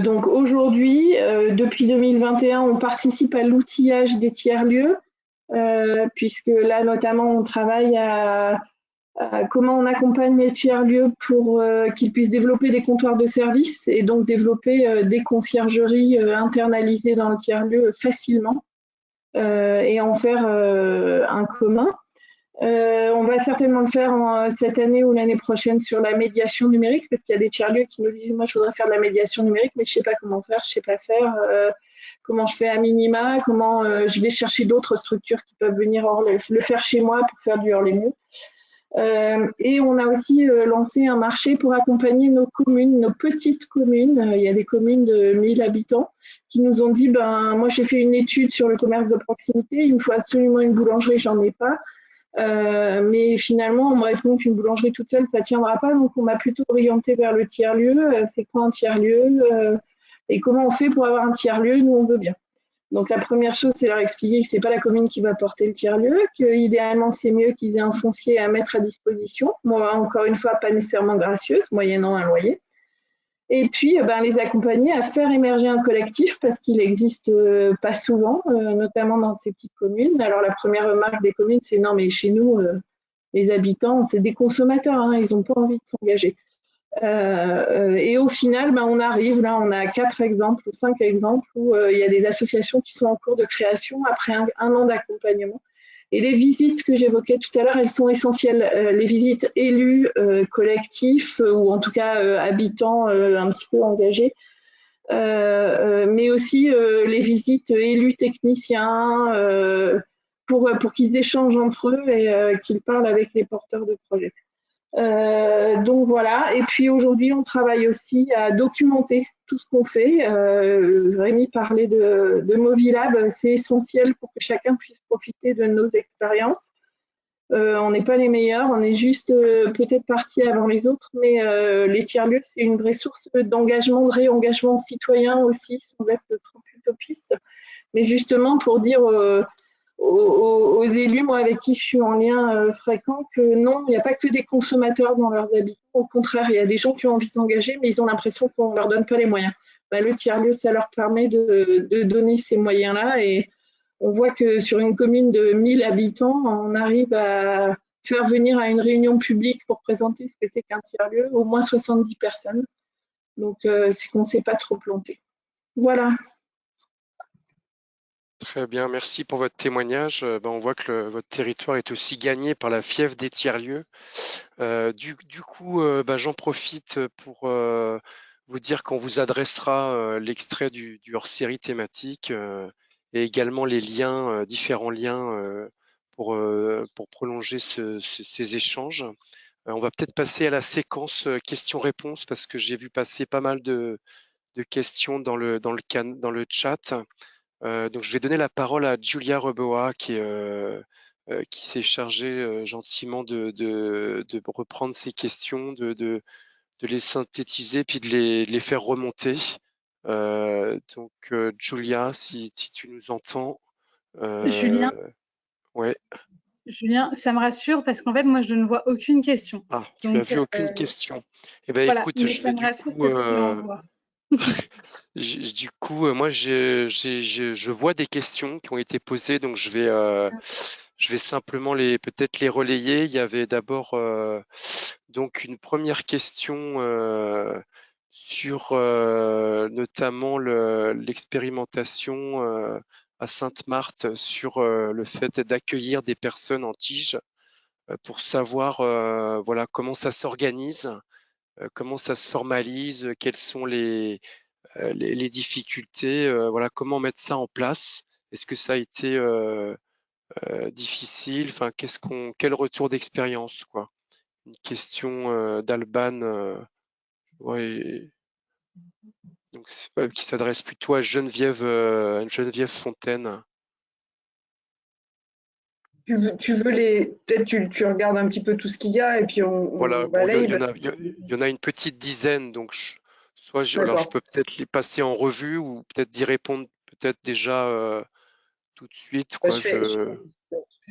Donc aujourd'hui, depuis 2021, on participe à l'outillage des tiers-lieux, puisque là notamment on travaille à comment on accompagne les tiers-lieux pour qu'ils puissent développer des comptoirs de services et donc développer des conciergeries internalisées dans le tiers-lieu facilement et en faire un commun. On va certainement le faire cette année ou l'année prochaine sur la médiation numérique, parce qu'il y a des tiers-lieux qui nous disent « moi je voudrais faire de la médiation numérique, mais je ne sais pas comment faire, je ne sais pas faire, comment je fais à minima, comment je vais chercher d'autres structures qui peuvent venir le faire chez moi pour faire du hors les murs ». Et on a aussi lancé un marché pour accompagner nos communes, nos petites communes. Il y a des communes de 1000 habitants qui nous ont dit moi j'ai fait une étude sur le commerce de proximité, il me faut absolument une boulangerie, j'en ai pas. Mais finalement, on me répond qu'une boulangerie toute seule, ça ne tiendra pas. Donc, on m'a plutôt orienté vers le tiers-lieu. C'est quoi un tiers-lieu et comment on fait pour avoir un tiers-lieu? Nous, on veut bien. Donc, la première chose, c'est leur expliquer que ce n'est pas la commune qui va porter le tiers-lieu, qu'idéalement, c'est mieux qu'ils aient un foncier à mettre à disposition. Moi, encore une fois, pas nécessairement gracieuse, moyennant un loyer. Et puis, les accompagner à faire émerger un collectif, parce qu'il n'existe pas souvent, notamment dans ces petites communes. Alors, la première remarque des communes, c'est non, mais chez nous, les habitants, c'est des consommateurs, hein, ils n'ont pas envie de s'engager. Et au final, on arrive, là, on a 4 exemples ou 5 exemples où il y a des associations qui sont en cours de création après un an d'accompagnement. Et les visites que j'évoquais tout à l'heure, elles sont essentielles. Les visites élus, collectifs, ou en tout cas habitants un petit peu engagés, mais aussi les visites élus techniciens, pour qu'ils échangent entre eux et qu'ils parlent avec les porteurs de projets. Donc voilà, et puis aujourd'hui on travaille aussi à documenter tout ce qu'on fait. Rémi parlait de Movilab, c'est essentiel pour que chacun puisse profiter de nos expériences. On n'est pas les meilleurs, on est juste peut-être partis avant les autres, mais les tiers-lieux, c'est une vraie source d'engagement, de réengagement citoyen aussi, sans être trop utopiste. Mais justement pour dire aux élus, moi avec qui je suis en lien fréquent, que non, il n'y a pas que des consommateurs dans leurs habitants. Au contraire, il y a des gens qui ont envie de s'engager, mais ils ont l'impression qu'on ne leur donne pas les moyens. Le tiers-lieu, ça leur permet de donner ces moyens-là. Et on voit que sur une commune de 1000 habitants, on arrive à faire venir à une réunion publique pour présenter ce que c'est qu'un tiers-lieu, au moins 70 personnes. Donc, c'est qu'on ne s'est pas trop planté. Voilà. Très bien, merci pour votre témoignage. On voit que votre territoire est aussi gagné par la fièvre des tiers-lieux. Du coup, j'en profite pour vous dire qu'on vous adressera l'extrait du hors-série thématique et également les liens, différents liens pour prolonger ces échanges. On va peut-être passer à la séquence questions-réponses parce que j'ai vu passer pas mal de questions dans le chat. Donc, je vais donner la parole à Julia Reboa qui s'est chargée gentiment de reprendre ces questions, de les synthétiser, puis de les faire remonter. Donc, Julia, si tu nous entends, Julien, ouais. Julien, ça me rassure parce qu'en fait, moi, je ne vois aucune question. Ah, tu Donc, as vu aucune question. Eh ben, voilà, écoute, mais je ça vais me du rassure coup, que tu en vois. moi, je vois des questions qui ont été posées, donc je vais simplement peut-être les relayer. Il y avait d'abord donc une première question sur notamment l'expérimentation à Sainte-Marthe sur le fait d'accueillir des personnes en tige pour savoir voilà comment ça s'organise, comment ça se formalise, quelles sont les difficultés, voilà, comment mettre ça en place? Est-ce que ça a été difficile? Enfin, quel retour d'expérience, quoi? Une question d'Alban, ouais, donc qui s'adresse plutôt à Geneviève Fontaine. Tu veux peut-être tu regardes un petit peu tout ce qu'il y a et puis Voilà, on bon, balaye. il y en a une petite dizaine, donc alors je D'accord. peux peut-être les passer en revue ou peut-être d'y répondre peut-être déjà tout de suite, quoi. Je fais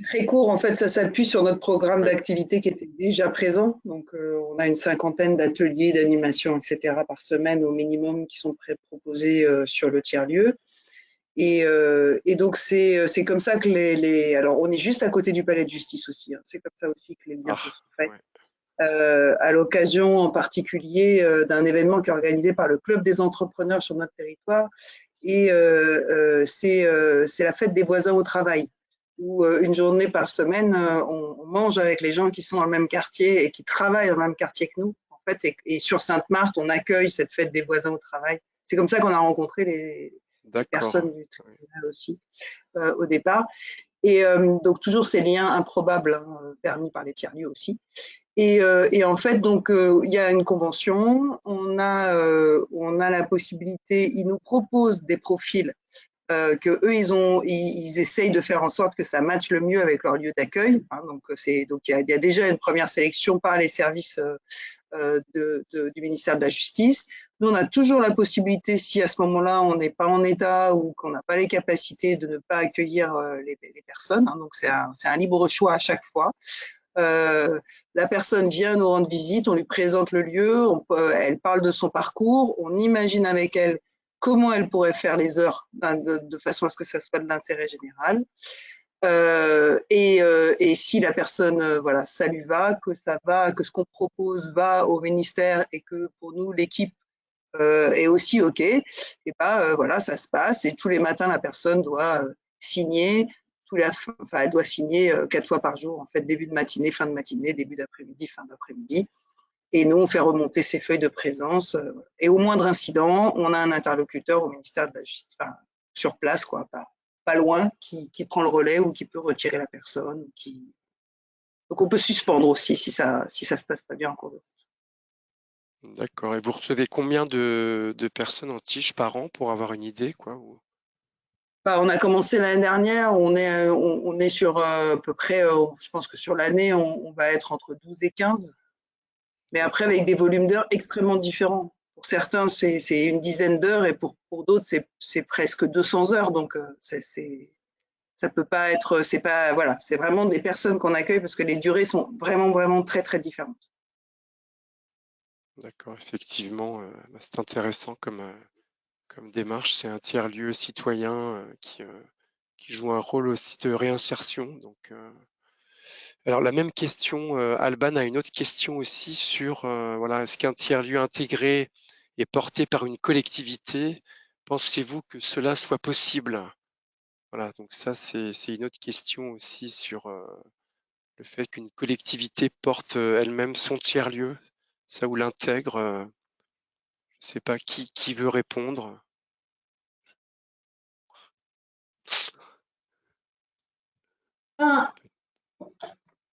très court. En fait, ça s'appuie sur notre programme Ouais. d'activité qui était déjà présent. Donc, on a une cinquantaine d'ateliers, d'animations, etc. par semaine au minimum qui sont proposés sur le tiers-lieu. Et donc, c'est comme ça que alors, on est juste à côté du palais de justice aussi, hein. C'est comme ça aussi que les liens Ah, se sont faits. ouais. À l'occasion en particulier d'un événement qui est organisé par le Club des entrepreneurs sur notre territoire. Et c'est la fête des voisins au travail, où une journée par semaine, on mange avec les gens qui sont dans le même quartier et qui travaillent dans le même quartier que nous. En fait, et sur Sainte-Marthe, on accueille cette fête des voisins au travail. C'est comme ça qu'on a rencontré les D'accord. personnes du tribunal aussi au départ. Et donc toujours ces liens improbables hein, permis par les tiers-lieux aussi. Et en fait, donc, il y a une convention, on a la possibilité, ils nous proposent des profils que eux, ils essayent de faire en sorte que ça matche le mieux avec leur lieu d'accueil. Hein, donc, il y a déjà une première sélection par les services du ministère de la Justice. Nous, on a toujours la possibilité, si à ce moment-là, on n'est pas en état ou qu'on n'a pas les capacités de ne pas accueillir les personnes. Hein, donc, c'est un libre choix à chaque fois. La personne vient nous rendre visite, on lui présente le lieu, elle parle de son parcours, on imagine avec elle comment elle pourrait faire les heures de façon à ce que ça soit de l'intérêt général. Et si la personne, voilà, ça lui va, que ça va, que ce qu'on propose va au ministère et que pour nous, l'équipe est aussi OK, et voilà, ça se passe. Et tous les matins, la personne doit signer. Elle doit signer 4 fois par jour, en fait, début de matinée, fin de matinée, début d'après-midi, fin d'après-midi. Et nous, on fait remonter ces feuilles de présence. Et au moindre incident, on a un interlocuteur au ministère de la Justice, enfin, sur place, quoi, pas loin, qui prend le relais ou qui peut retirer la personne. Donc, on peut suspendre aussi si ça se passe pas bien en cours de route. D'accord. Et vous recevez combien de personnes en tige par an pour avoir une idée, quoi? On a commencé l'année dernière, on est sur à peu près, je pense que sur l'année, on va être entre 12 et 15, mais après avec des volumes d'heures extrêmement différents. Pour certains, c'est une dizaine d'heures et pour d'autres, c'est presque 200 heures. Donc, ça peut pas être, c'est pas, voilà, c'est vraiment des personnes qu'on accueille parce que les durées sont vraiment, vraiment très, très différentes. D'accord, effectivement, c'est intéressant comme démarche. C'est un tiers-lieu citoyen qui joue un rôle aussi de réinsertion. Donc, alors la même question, Alban a une autre question aussi sur voilà, est-ce qu'un tiers-lieu intégré est porté par une collectivité? Pensez-vous que cela soit possible? Voilà, donc ça, c'est une autre question aussi sur le fait qu'une collectivité porte elle-même son tiers-lieu, ça ou l'intègre. Je sais pas qui veut répondre. Ah,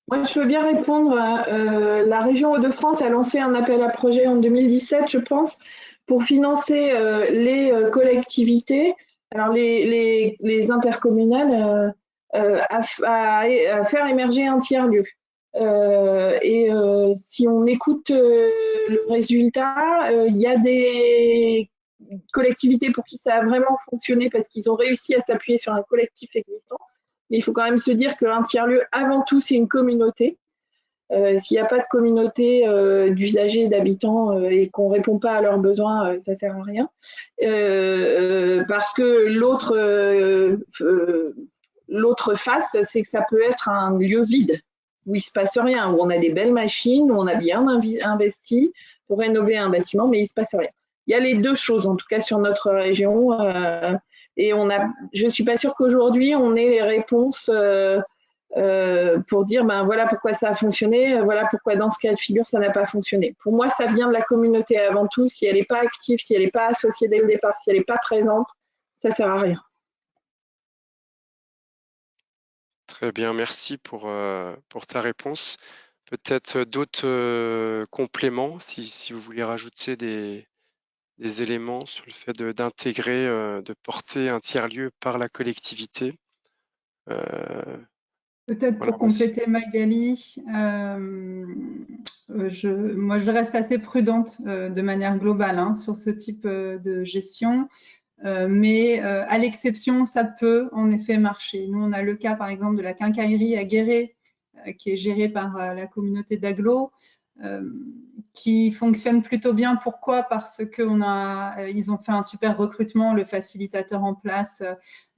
moi, je veux bien répondre. La région Hauts-de-France a lancé un appel à projet en 2017, je pense, pour financer les collectivités, alors les intercommunales, à faire émerger un tiers-lieu. Si on écoute le résultat, il y a des collectivités pour qui ça a vraiment fonctionné parce qu'ils ont réussi à s'appuyer sur un collectif existant. Mais il faut quand même se dire qu'un tiers-lieu, avant tout, c'est une communauté. S'il n'y a pas de communauté d'usagers et d'habitants et qu'on ne répond pas à leurs besoins, ça ne sert à rien. Parce que l'autre face, c'est que ça peut être un lieu vide où il ne se passe rien, où on a des belles machines, où on a bien investi pour rénover un bâtiment, mais il ne se passe rien. Il y a les deux choses, en tout cas sur notre région. Et je ne suis pas sûre qu'aujourd'hui, on ait les réponses pour dire ben voilà pourquoi ça a fonctionné, voilà pourquoi dans ce cas de figure ça n'a pas fonctionné. Pour moi, ça vient de la communauté avant tout. Si elle n'est pas active, si elle n'est pas associée dès le départ, si elle n'est pas présente, ça ne sert à rien. Très bien, merci pour ta réponse. Peut-être d'autres compléments, si vous voulez rajouter des éléments sur le fait d'intégrer, de porter un tiers-lieu par la collectivité. Peut-être Voilà, pour compléter Magali, moi je reste assez prudente de manière globale hein, sur ce type de gestion. Mais à l'exception, ça peut en effet marcher. Nous, on a le cas, par exemple, de la quincaillerie à Guéret, qui est gérée par la communauté d'Aglo, qui fonctionne plutôt bien. Pourquoi? Parce qu'ils ont fait un super recrutement, le facilitateur en place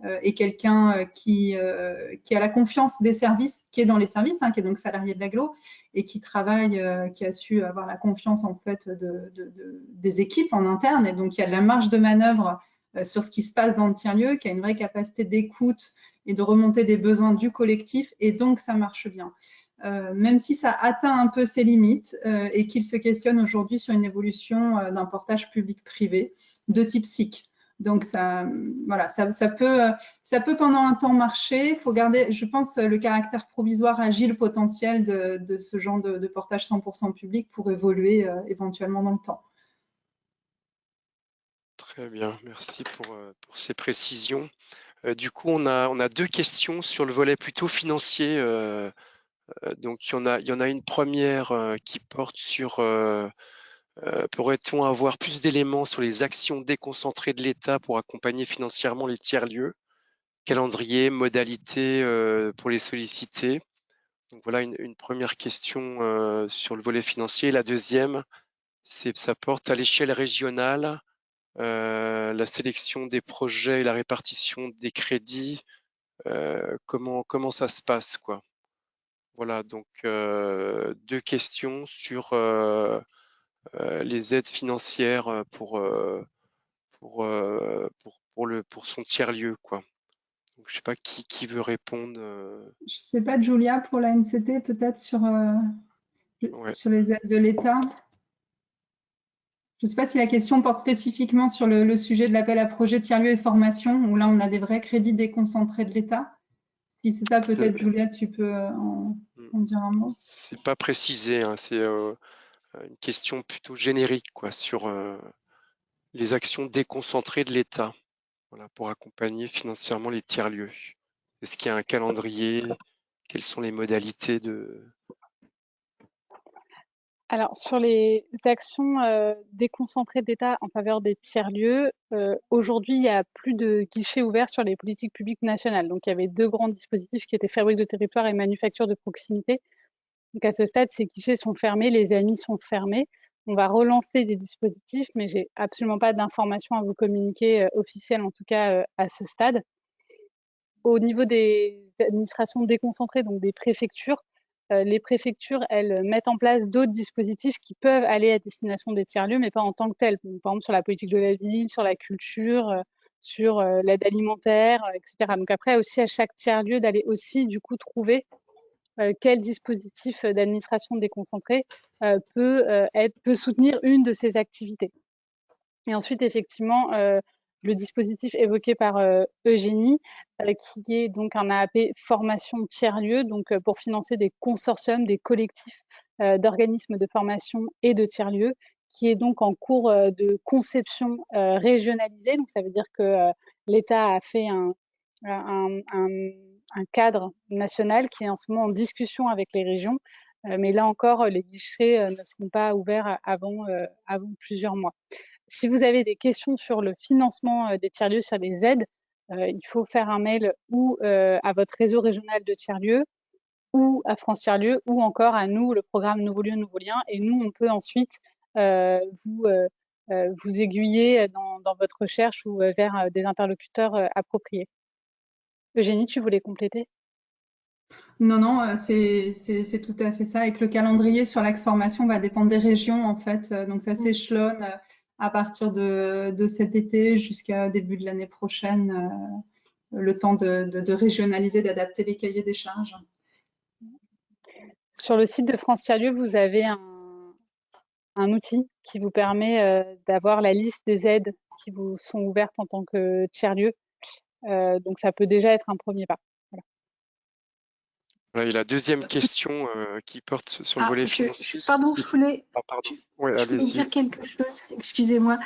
est quelqu'un qui a la confiance des services, qui est dans les services, hein, qui est donc salarié de l'Aglo, et qui travaille, qui a su avoir la confiance en fait des équipes en interne. Et donc, il y a de la marge de manœuvre sur ce qui se passe dans le tiers-lieu, qui a une vraie capacité d'écoute et de remontée des besoins du collectif, et donc ça marche bien. Même si ça atteint un peu ses limites et qu'il se questionne aujourd'hui sur une évolution d'un portage public-privé de type SIC. Donc ça, voilà, ça peut pendant un temps marcher. Il faut garder, je pense, le caractère provisoire agile potentiel de ce genre de portage 100% public pour évoluer éventuellement dans le temps. Très bien, merci pour ces précisions. Du coup, on a deux questions sur le volet plutôt financier. Donc, il y en a une première qui porte sur pourrait-on avoir plus d'éléments sur les actions déconcentrées de l'État pour accompagner financièrement les tiers-lieux? Calendrier, modalités pour les solliciter. Donc voilà une première question sur le volet financier. La deuxième, ça porte à l'échelle régionale, la sélection des projets et la répartition des crédits. Comment ça se passe, quoi. Voilà, donc deux questions sur les aides financières pour son tiers-lieu, quoi. Donc, je ne sais pas qui veut répondre. Je ne sais pas, Julia, pour la NCT, peut-être sur Ouais. les aides de l'État. Je ne sais pas si la question porte spécifiquement sur le sujet de l'appel à projet tiers-lieu et formation, où là, on a des vrais crédits déconcentrés de l'État. Si c'est ça, peut-être, Julia, tu peux en dire un mot. C'est pas précisé, hein, c'est une question plutôt générique, quoi, sur les actions déconcentrées de l'État, voilà, pour accompagner financièrement les tiers-lieux. Est-ce qu'il y a un calendrier? Quelles sont les modalités de... Alors, sur les actions déconcentrées d'État en faveur des tiers-lieux, aujourd'hui, il n'y a plus de guichets ouverts sur les politiques publiques nationales. Donc, il y avait deux grands dispositifs qui étaient Fabrique de territoire et Manufacture de proximité. Donc, à ce stade, ces guichets sont fermés, les amis sont fermés. On va relancer des dispositifs, mais j'ai absolument pas d'informations à vous communiquer officielles, en tout cas à ce stade. Au niveau des administrations déconcentrées, donc des préfectures, les préfectures, elles mettent en place d'autres dispositifs qui peuvent aller à destination des tiers-lieux, mais pas en tant que tels. Par exemple, sur la politique de la ville, sur la culture, sur l'aide alimentaire, etc. Donc après aussi à chaque tiers-lieu d'aller aussi du coup trouver quel dispositif d'administration déconcentrée peut soutenir une de ces activités. Et ensuite, effectivement, le dispositif évoqué par Eugénie, qui est donc un AAP formation tiers-lieu, donc pour financer des consortiums, des collectifs d'organismes de formation et de tiers-lieu, qui est donc en cours de conception régionalisée. Donc ça veut dire que l'État a fait un cadre national qui est en ce moment en discussion avec les régions, mais là encore, les guichets ne seront pas ouverts avant plusieurs mois. Si vous avez des questions sur le financement des tiers-lieux, sur les aides, il faut faire un mail ou à votre réseau régional de tiers-lieux, ou à France Tiers-Lieux, ou encore à nous, le programme Nouveaux Lieux, Nouveaux Liens. Et nous, on peut ensuite vous aiguiller dans votre recherche ou vers des interlocuteurs appropriés. Eugénie, tu voulais compléter? Non, non, c'est tout à fait ça. Et que le calendrier sur l'axe formation va dépendre des régions, en fait. Donc, ça s'échelonne à partir de cet été jusqu'à début de l'année prochaine, le temps de régionaliser, d'adapter les cahiers des charges. Sur le site de France Tiers-Lieux, vous avez un outil qui vous permet d'avoir la liste des aides qui vous sont ouvertes en tant que tiers-lieu. Donc, ça peut déjà être un premier pas. Voilà, et la deuxième question qui porte sur le volet financier. Pardon, je voulais dire quelque chose, excusez-moi.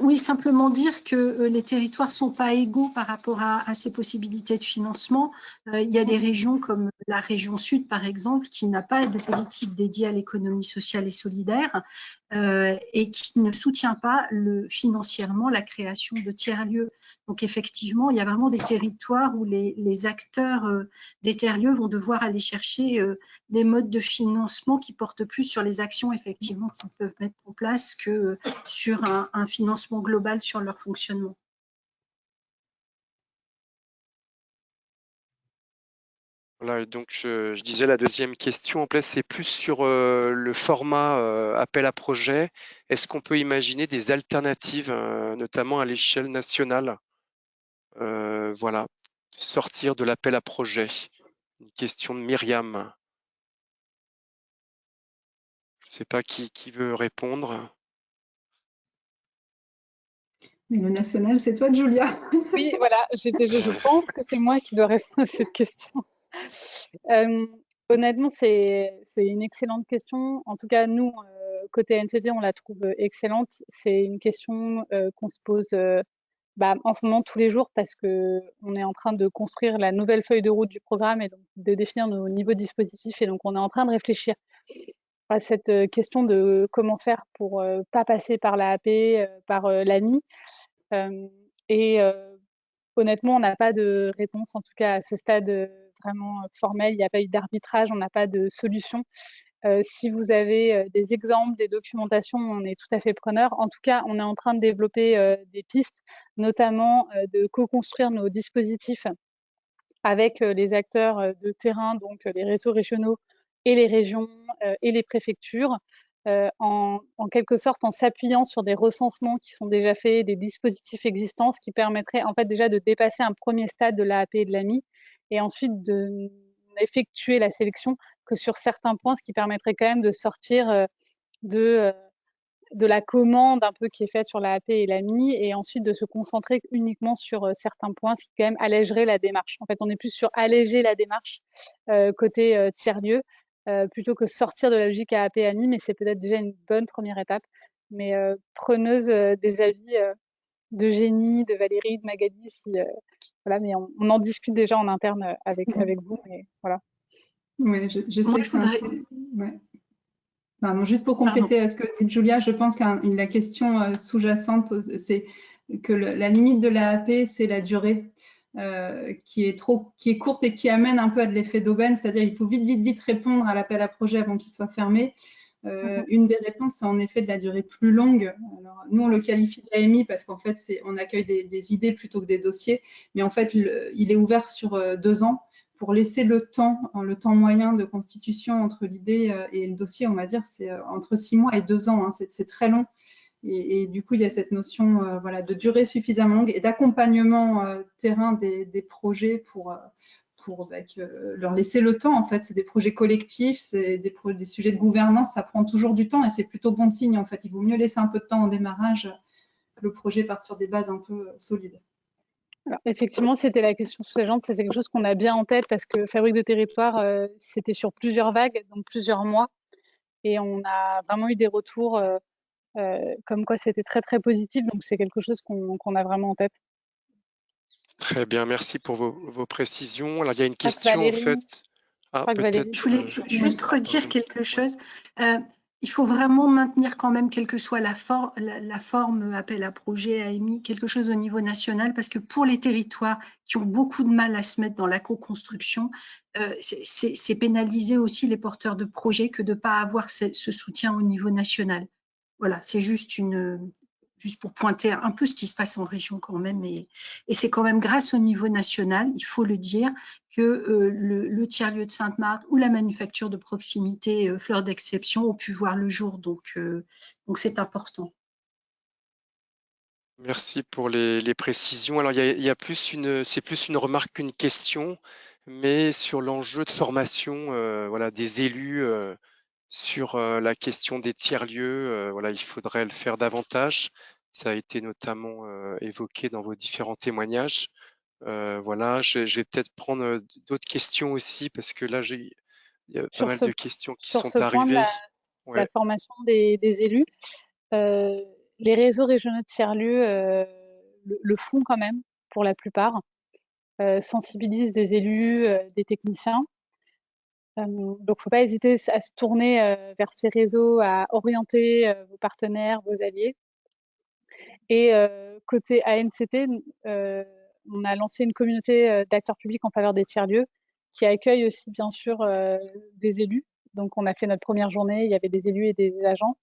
Oui, simplement dire que les territoires ne sont pas égaux par rapport à ces possibilités de financement. Il y a des régions comme la région Sud, par exemple, qui n'a pas de politique dédiée à l'économie sociale et solidaire et qui ne soutient pas financièrement la création de tiers-lieux. Donc, effectivement, il y a vraiment des territoires où les acteurs des tiers-lieux vont devoir aller chercher des modes de financement qui portent plus sur les actions effectivement qu'ils peuvent mettre en place que sur un financement global sur leur fonctionnement. Voilà, donc je disais la deuxième question, en place, c'est plus sur le format appel à projet. Est-ce qu'on peut imaginer des alternatives, notamment à l'échelle nationale? Voilà, sortir de l'appel à projet. Une question de Myriam. Je ne sais pas qui veut répondre. Mais le national, c'est toi, Julia. Oui, voilà, je pense que c'est moi qui dois répondre à cette question. Honnêtement, c'est une excellente question. En tout cas, nous, côté NCD, on la trouve excellente. C'est une question qu'on se pose en ce moment tous les jours parce qu'on est en train de construire la nouvelle feuille de route du programme et donc de définir nos niveaux dispositifs. Et donc, on est en train de réfléchir à cette question de comment faire pour pas passer par l'AAP, par l'ANI. Honnêtement, on n'a pas de réponse, en tout cas à ce stade vraiment formel. Il n'y a pas eu d'arbitrage, on n'a pas de solution. Si vous avez des exemples, des documentations, on est tout à fait preneur. En tout cas, on est en train de développer des pistes, notamment de co-construire nos dispositifs avec les acteurs de terrain, donc les réseaux régionaux et les régions et les préfectures, en quelque sorte en s'appuyant sur des recensements qui sont déjà faits, des dispositifs existants, ce qui permettrait en fait déjà de dépasser un premier stade de l'AAP et de l'AMI et ensuite d'effectuer la sélection que sur certains points, ce qui permettrait quand même de sortir de la commande un peu qui est faite sur l'AAP et l'AMI et ensuite de se concentrer uniquement sur certains points, ce qui quand même allégerait la démarche. En fait, on est plus sur alléger la démarche côté tiers-lieu plutôt que sortir de la logique AAP-AMI, mais c'est peut-être déjà une bonne première étape. Mais preneuse des avis d'Eugénie, de Valérie, de Magali, voilà, mais on en discute déjà en interne avec vous, mais voilà. Oui, je sais que ouais. Pardon, juste pour compléter ce que dit Julia, je pense que la question sous-jacente, c'est que la limite de l'AAP, c'est la durée qui est courte et qui amène un peu à de l'effet d'aubaine, c'est-à-dire il faut vite répondre à l'appel à projet avant qu'il soit fermé. Une des réponses, c'est en effet de la durée plus longue. Alors, nous, on le qualifie d'AMI parce qu'en fait, on accueille des idées plutôt que des dossiers, mais en fait, il est ouvert sur 2 ans pour laisser le temps moyen de constitution entre l'idée et le dossier, on va dire, c'est entre 6 mois et 2 ans. Hein, c'est très long. Et du coup, il y a cette notion voilà, de durée suffisamment longue et d'accompagnement terrain des projets pour leur laisser le temps. En fait, c'est des projets collectifs, c'est des sujets de gouvernance, ça prend toujours du temps et c'est plutôt bon signe. En fait, il vaut mieux laisser un peu de temps au démarrage que le projet parte sur des bases un peu solides. Alors, effectivement, c'était la question sous-jacente. C'est quelque chose qu'on a bien en tête parce que Fabrique de territoire, c'était sur plusieurs vagues, donc plusieurs mois. Et on a vraiment eu des retours comme quoi c'était très, très positif. Donc, c'est quelque chose qu'on a vraiment en tête. Très bien, merci pour vos précisions. Alors, il y a une Je crois que question, en Valérie, fait. je crois que Valérie, Je voulais juste redire pardon. quelque chose. Il faut vraiment maintenir quand même, quelle que soit la forme, appel à projet, AMI, quelque chose au niveau national, parce que pour les territoires qui ont beaucoup de mal à se mettre dans la co-construction, c'est pénaliser aussi les porteurs de projets que de ne pas avoir ce soutien au niveau national. Voilà, c'est juste pour pointer un peu ce qui se passe en région quand même. Et c'est quand même grâce au niveau national, il faut le dire, que le tiers-lieu de Sainte-Marthe ou la manufacture de proximité Fleur d'Exception ont pu voir le jour. Donc c'est important. Merci pour les précisions. Alors, il y a c'est plus une remarque qu'une question, mais sur l'enjeu de formation, voilà, des élus sur la question des tiers-lieux. Voilà, il faudrait le faire davantage. Ça a été notamment évoqué dans vos différents témoignages. Voilà, je vais peut-être prendre d'autres questions aussi parce que là, il y a pas mal de questions qui sur sont ce point de arrivées. la Ouais. formation des élus, les réseaux régionaux de tiers-lieux le font quand même pour la plupart, sensibilisent des élus, des techniciens. Donc, il ne faut pas hésiter à se tourner vers ces réseaux, à orienter vos partenaires, vos alliés. Et côté ANCT, on a lancé une communauté d'acteurs publics en faveur des tiers-lieux qui accueille aussi bien sûr des élus. Donc on a fait notre première journée, il y avait des élus et des agents.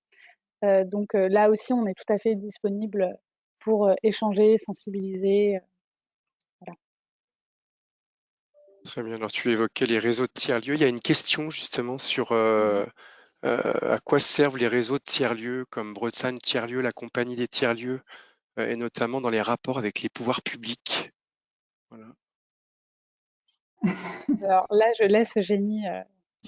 Donc là aussi, on est tout à fait disponible pour échanger, sensibiliser. Voilà. Très bien. Alors, tu évoquais les réseaux de tiers-lieux. Il y a une question justement sur à quoi servent les réseaux de tiers-lieux comme Bretagne Tiers-Lieux, la compagnie des tiers-lieux, et notamment dans les rapports avec les pouvoirs publics. Voilà. Alors là, je laisse Eugénie.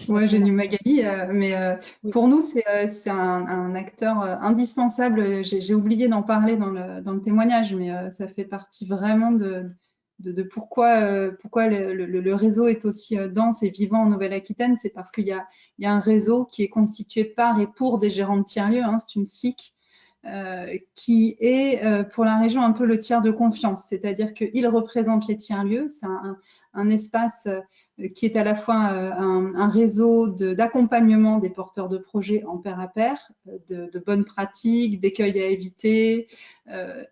Ouais, Génie Magali, mais Oui. pour nous, c'est un acteur indispensable. J'ai oublié d'en parler dans le témoignage, mais ça fait partie vraiment de pourquoi le réseau est aussi dense et vivant en Nouvelle-Aquitaine. C'est parce qu'il y a un réseau qui est constitué par et pour des gérants de tiers-lieux. Hein, c'est une SIC qui est pour la région un peu le tiers de confiance, c'est-à-dire qu'il représente les tiers-lieux. C'est un espace qui est à la fois un réseau d'accompagnement des porteurs de projets en pair à pair, de bonnes pratiques, d'écueils à éviter,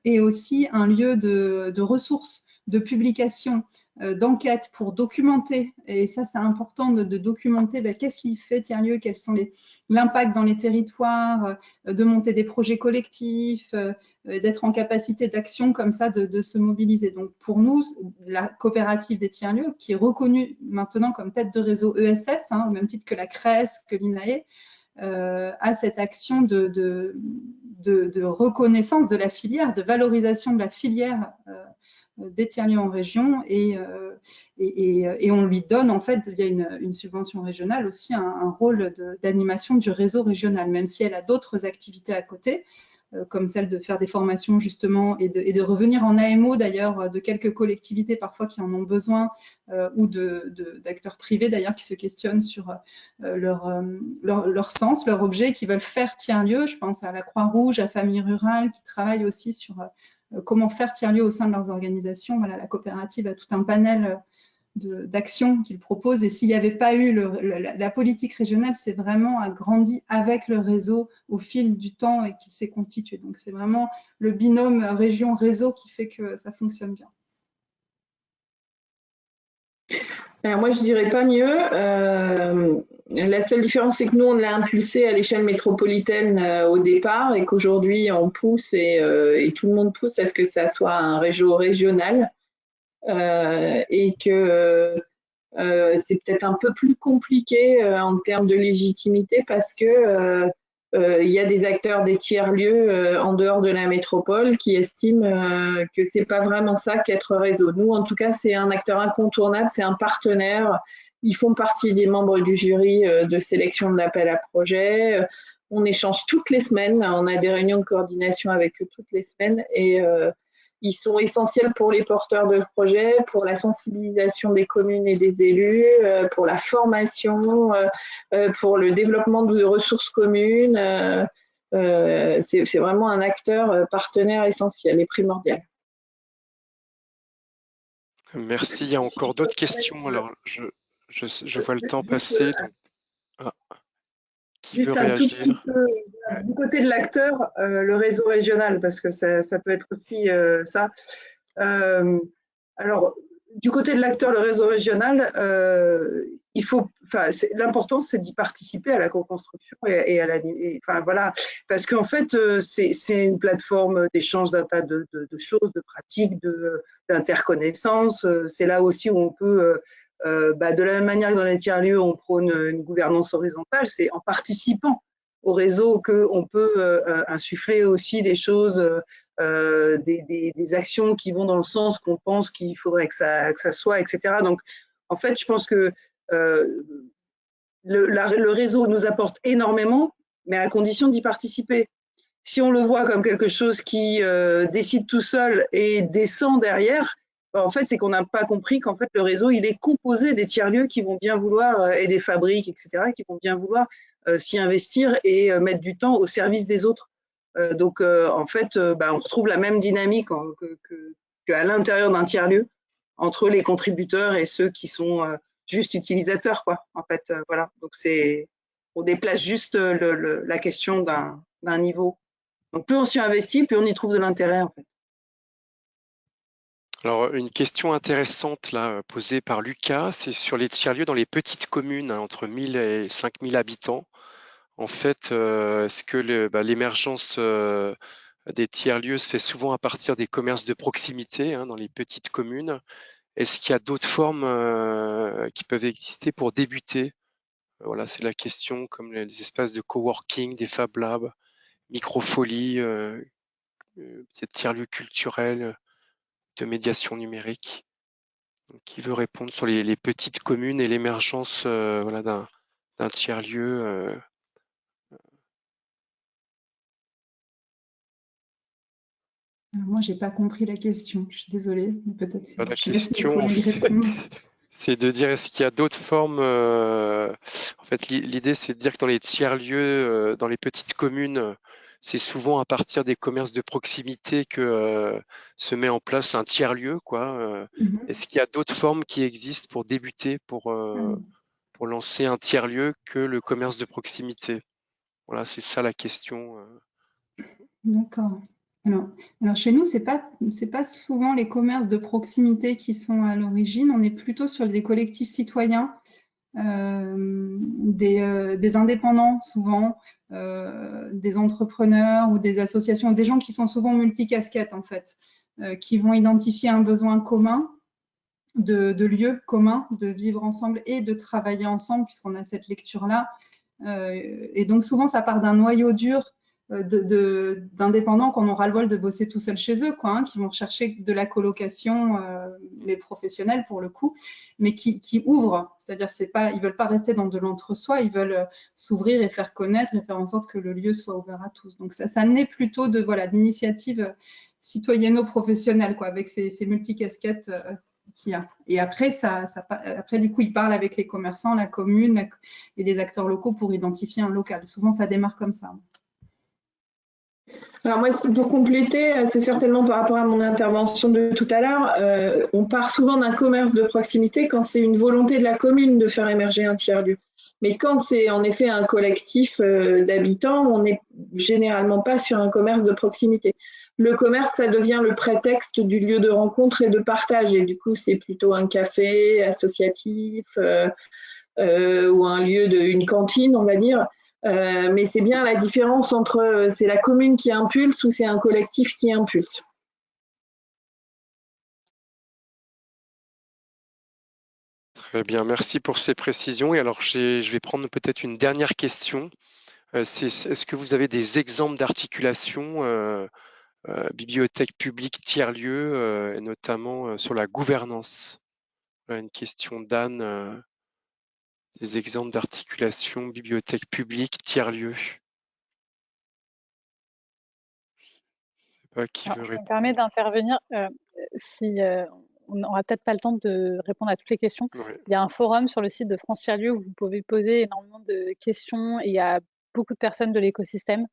et aussi un lieu de ressources, de publication, d'enquête pour documenter. Et ça, c'est important de documenter qu'est-ce qui fait tiers-lieu, quels sont l'impact dans les territoires, de monter des projets collectifs, d'être en capacité d'action comme ça, de se mobiliser. Donc pour nous, la coopérative des tiers-lieux, qui est reconnue maintenant comme tête de réseau ESS, hein, au même titre que la CRES, que l'INAE, a cette action de reconnaissance de la filière, de valorisation de la filière des tiers-lieux en région et on lui donne en fait via une subvention régionale aussi un rôle d'animation du réseau régional, même si elle a d'autres activités à côté, comme celle de faire des formations justement et de revenir en AMO d'ailleurs de quelques collectivités parfois qui en ont besoin ou d'acteurs privés d'ailleurs qui se questionnent sur leur sens, leur objet, qui veulent faire tiers-lieu. Je pense à la Croix-Rouge, à Famille Rurale qui travaillent aussi sur comment faire tiers-lieu au sein de leurs organisations. Voilà, la coopérative a tout un panel d'actions qu'il propose. Et s'il n'y avait pas eu la politique régionale, c'est vraiment agrandi avec le réseau au fil du temps et qu'il s'est constitué. Donc c'est vraiment le binôme région-réseau qui fait que ça fonctionne bien. Alors moi, je dirais pas mieux. La seule différence, c'est que nous, on l'a impulsé à l'échelle métropolitaine au départ et qu'aujourd'hui, on pousse et tout le monde pousse à ce que ça soit un réseau régional et que c'est peut-être un peu plus compliqué en termes de légitimité parce que il y a des acteurs des tiers-lieux en dehors de la métropole qui estiment que c'est pas vraiment ça qu'être réseau. Nous, en tout cas, c'est un acteur incontournable, c'est un partenaire. Ils font partie des membres du jury de sélection de l'appel à projet. On échange toutes les semaines, on a des réunions de coordination avec eux toutes les semaines et ils sont essentiels pour les porteurs de projets, pour la sensibilisation des communes et des élus, pour la formation, pour le développement de ressources communes. C'est vraiment un acteur partenaire essentiel et primordial. Merci. Il y a encore d'autres questions. Alors, je vois le temps passer. Donc... Ah. Qui Juste veut un tout réagir? petit peu du côté de l'acteur, le réseau régional, parce que ça peut être aussi ça. Alors, du côté de l'acteur, le réseau régional, l'important, c'est d'y participer à la co-construction et à enfin voilà, parce qu'en fait, c'est une plateforme d'échange d'un tas de choses, de pratiques, d'interconnaissances. C'est là aussi où on peut de la même manière que dans les tiers-lieux, on prône une gouvernance horizontale, c'est en participant au réseau qu'on peut insuffler aussi des choses, des actions qui vont dans le sens qu'on pense qu'il faudrait que ça soit, etc. Donc, en fait, je pense que le réseau nous apporte énormément, mais à condition d'y participer. Si on le voit comme quelque chose qui décide tout seul et descend derrière, en fait, c'est qu'on n'a pas compris qu'en fait, le réseau, il est composé des tiers-lieux qui vont bien vouloir, et des fabriques, etc., qui vont bien vouloir s'y investir et mettre du temps au service des autres. Donc, en fait, on retrouve la même dynamique qu'à l'intérieur d'un tiers-lieu entre les contributeurs et ceux qui sont juste utilisateurs, quoi. En fait, voilà. Donc, on déplace juste la question d'un niveau. Donc, plus on s'y investit, plus on y trouve de l'intérêt, en fait. Alors, une question intéressante là, posée par Lucas, c'est sur les tiers-lieux dans les petites communes, entre 1000 et 5000 habitants. En fait, est-ce que l'émergence des tiers-lieux se fait souvent à partir des commerces de proximité dans les petites communes? Est-ce qu'il y a d'autres formes qui peuvent exister pour débuter? Voilà, c'est la question, comme les espaces de coworking, des Fab Labs, Microfolie, ces tiers-lieux culturels de médiation numérique. Donc, qui veut répondre sur les petites communes et l'émergence voilà, d'un tiers-lieu Moi, j'ai pas compris la question. Je suis désolée, mais peut-être La je laisse mes question, collègues répondre. c'est de dire est-ce qu'il y a d'autres formes en fait, l'idée, c'est de dire que dans les tiers-lieux, dans les petites communes, c'est souvent à partir des commerces de proximité que se met en place un tiers-lieu, quoi. Est-ce qu'il y a d'autres formes qui existent pour débuter, pour lancer un tiers-lieu que le commerce de proximité? Voilà, c'est ça la question. D'accord. Alors chez nous, c'est pas souvent les commerces de proximité qui sont à l'origine. On est plutôt sur des collectifs citoyens, des indépendants souvent, des entrepreneurs ou des associations, des gens qui sont souvent multicasquettes en fait, qui vont identifier un besoin commun de lieux communs, de vivre ensemble et de travailler ensemble, puisqu'on a cette lecture-là. Et donc souvent, ça part d'un noyau dur d'indépendants qu'on aura le vol de bosser tout seul chez eux, quoi, qui vont rechercher de la colocation, mais professionnelle pour le coup, mais qui ouvrent. C'est-à-dire, ils veulent pas rester dans de l'entre-soi, ils veulent s'ouvrir et faire connaître et faire en sorte que le lieu soit ouvert à tous. Donc ça naît plutôt d'initiatives citoyenno-professionnelles, quoi, avec ces multicasquettes qu'il y a. Et après, après, du coup, ils parlent avec les commerçants, la commune et les acteurs locaux pour identifier un local. Souvent, ça démarre comme ça. Alors moi, pour compléter, c'est certainement par rapport à mon intervention de tout à l'heure, on part souvent d'un commerce de proximité quand c'est une volonté de la commune de faire émerger un tiers-lieu. Mais quand c'est en effet un collectif d'habitants, on n'est généralement pas sur un commerce de proximité. Le commerce, ça devient le prétexte du lieu de rencontre et de partage. Et du coup, c'est plutôt un café associatif ou un lieu une cantine, on va dire. Mais c'est bien la différence entre c'est la commune qui impulse ou c'est un collectif qui impulse. Très bien, merci pour ces précisions. Et alors, je vais prendre peut-être une dernière question Est-ce que vous avez des exemples d'articulation bibliothèque publique tiers-lieu, et notamment sur la gouvernance? Voilà une question d'Anne, des exemples d'articulation bibliothèque publique tiers-lieu. Je sais pas qui veut Alors, je me répondre. permets d'intervenir. Si on n'aura peut-être pas le temps de répondre à toutes les questions. Ouais. Il y a un forum sur le site de France Tiers-Lieu où vous pouvez poser énormément de questions et il y a beaucoup de personnes de l'écosystème.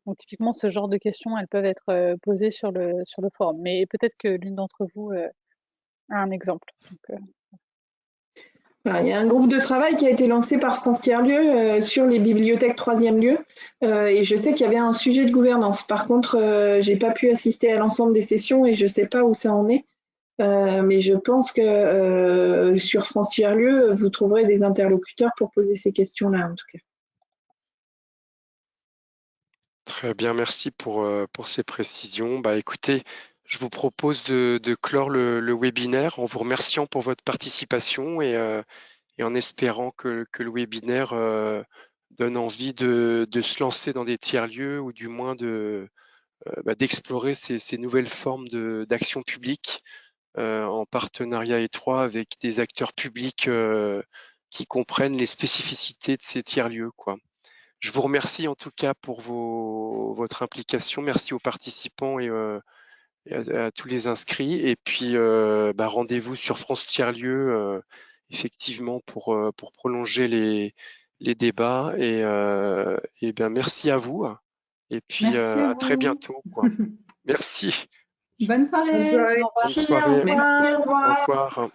Donc typiquement, ce genre de questions, elles peuvent être posées sur le forum. Mais peut-être que l'une d'entre vous a un exemple. Donc, Alors, il y a un groupe de travail qui a été lancé par France Tiers-Lieu sur les bibliothèques troisième lieu. Et je sais qu'il y avait un sujet de gouvernance. Par contre, j'ai pas pu assister à l'ensemble des sessions et je sais pas où ça en est. Mais je pense que sur France Tiers-Lieu, vous trouverez des interlocuteurs pour poser ces questions-là, en tout cas. Très bien, merci pour ces précisions. Bah, écoutez, je vous propose de clore le webinaire en vous remerciant pour votre participation et en espérant que le webinaire donne envie de se lancer dans des tiers-lieux ou du moins d'explorer ces nouvelles formes d'action publique en partenariat étroit avec des acteurs publics qui comprennent les spécificités de ces tiers-lieux, quoi. Je vous remercie en tout cas pour votre implication. Merci aux participants et à tous les inscrits. Et puis, rendez-vous sur France Tiers-Lieu, effectivement, pour prolonger les débats. Et bien, merci à vous. Et puis, Merci à à très vous. bientôt, quoi. Merci. Bonne soirée. Bonne soirée. Au revoir. Bonne soirée. Merci, au revoir. Au revoir.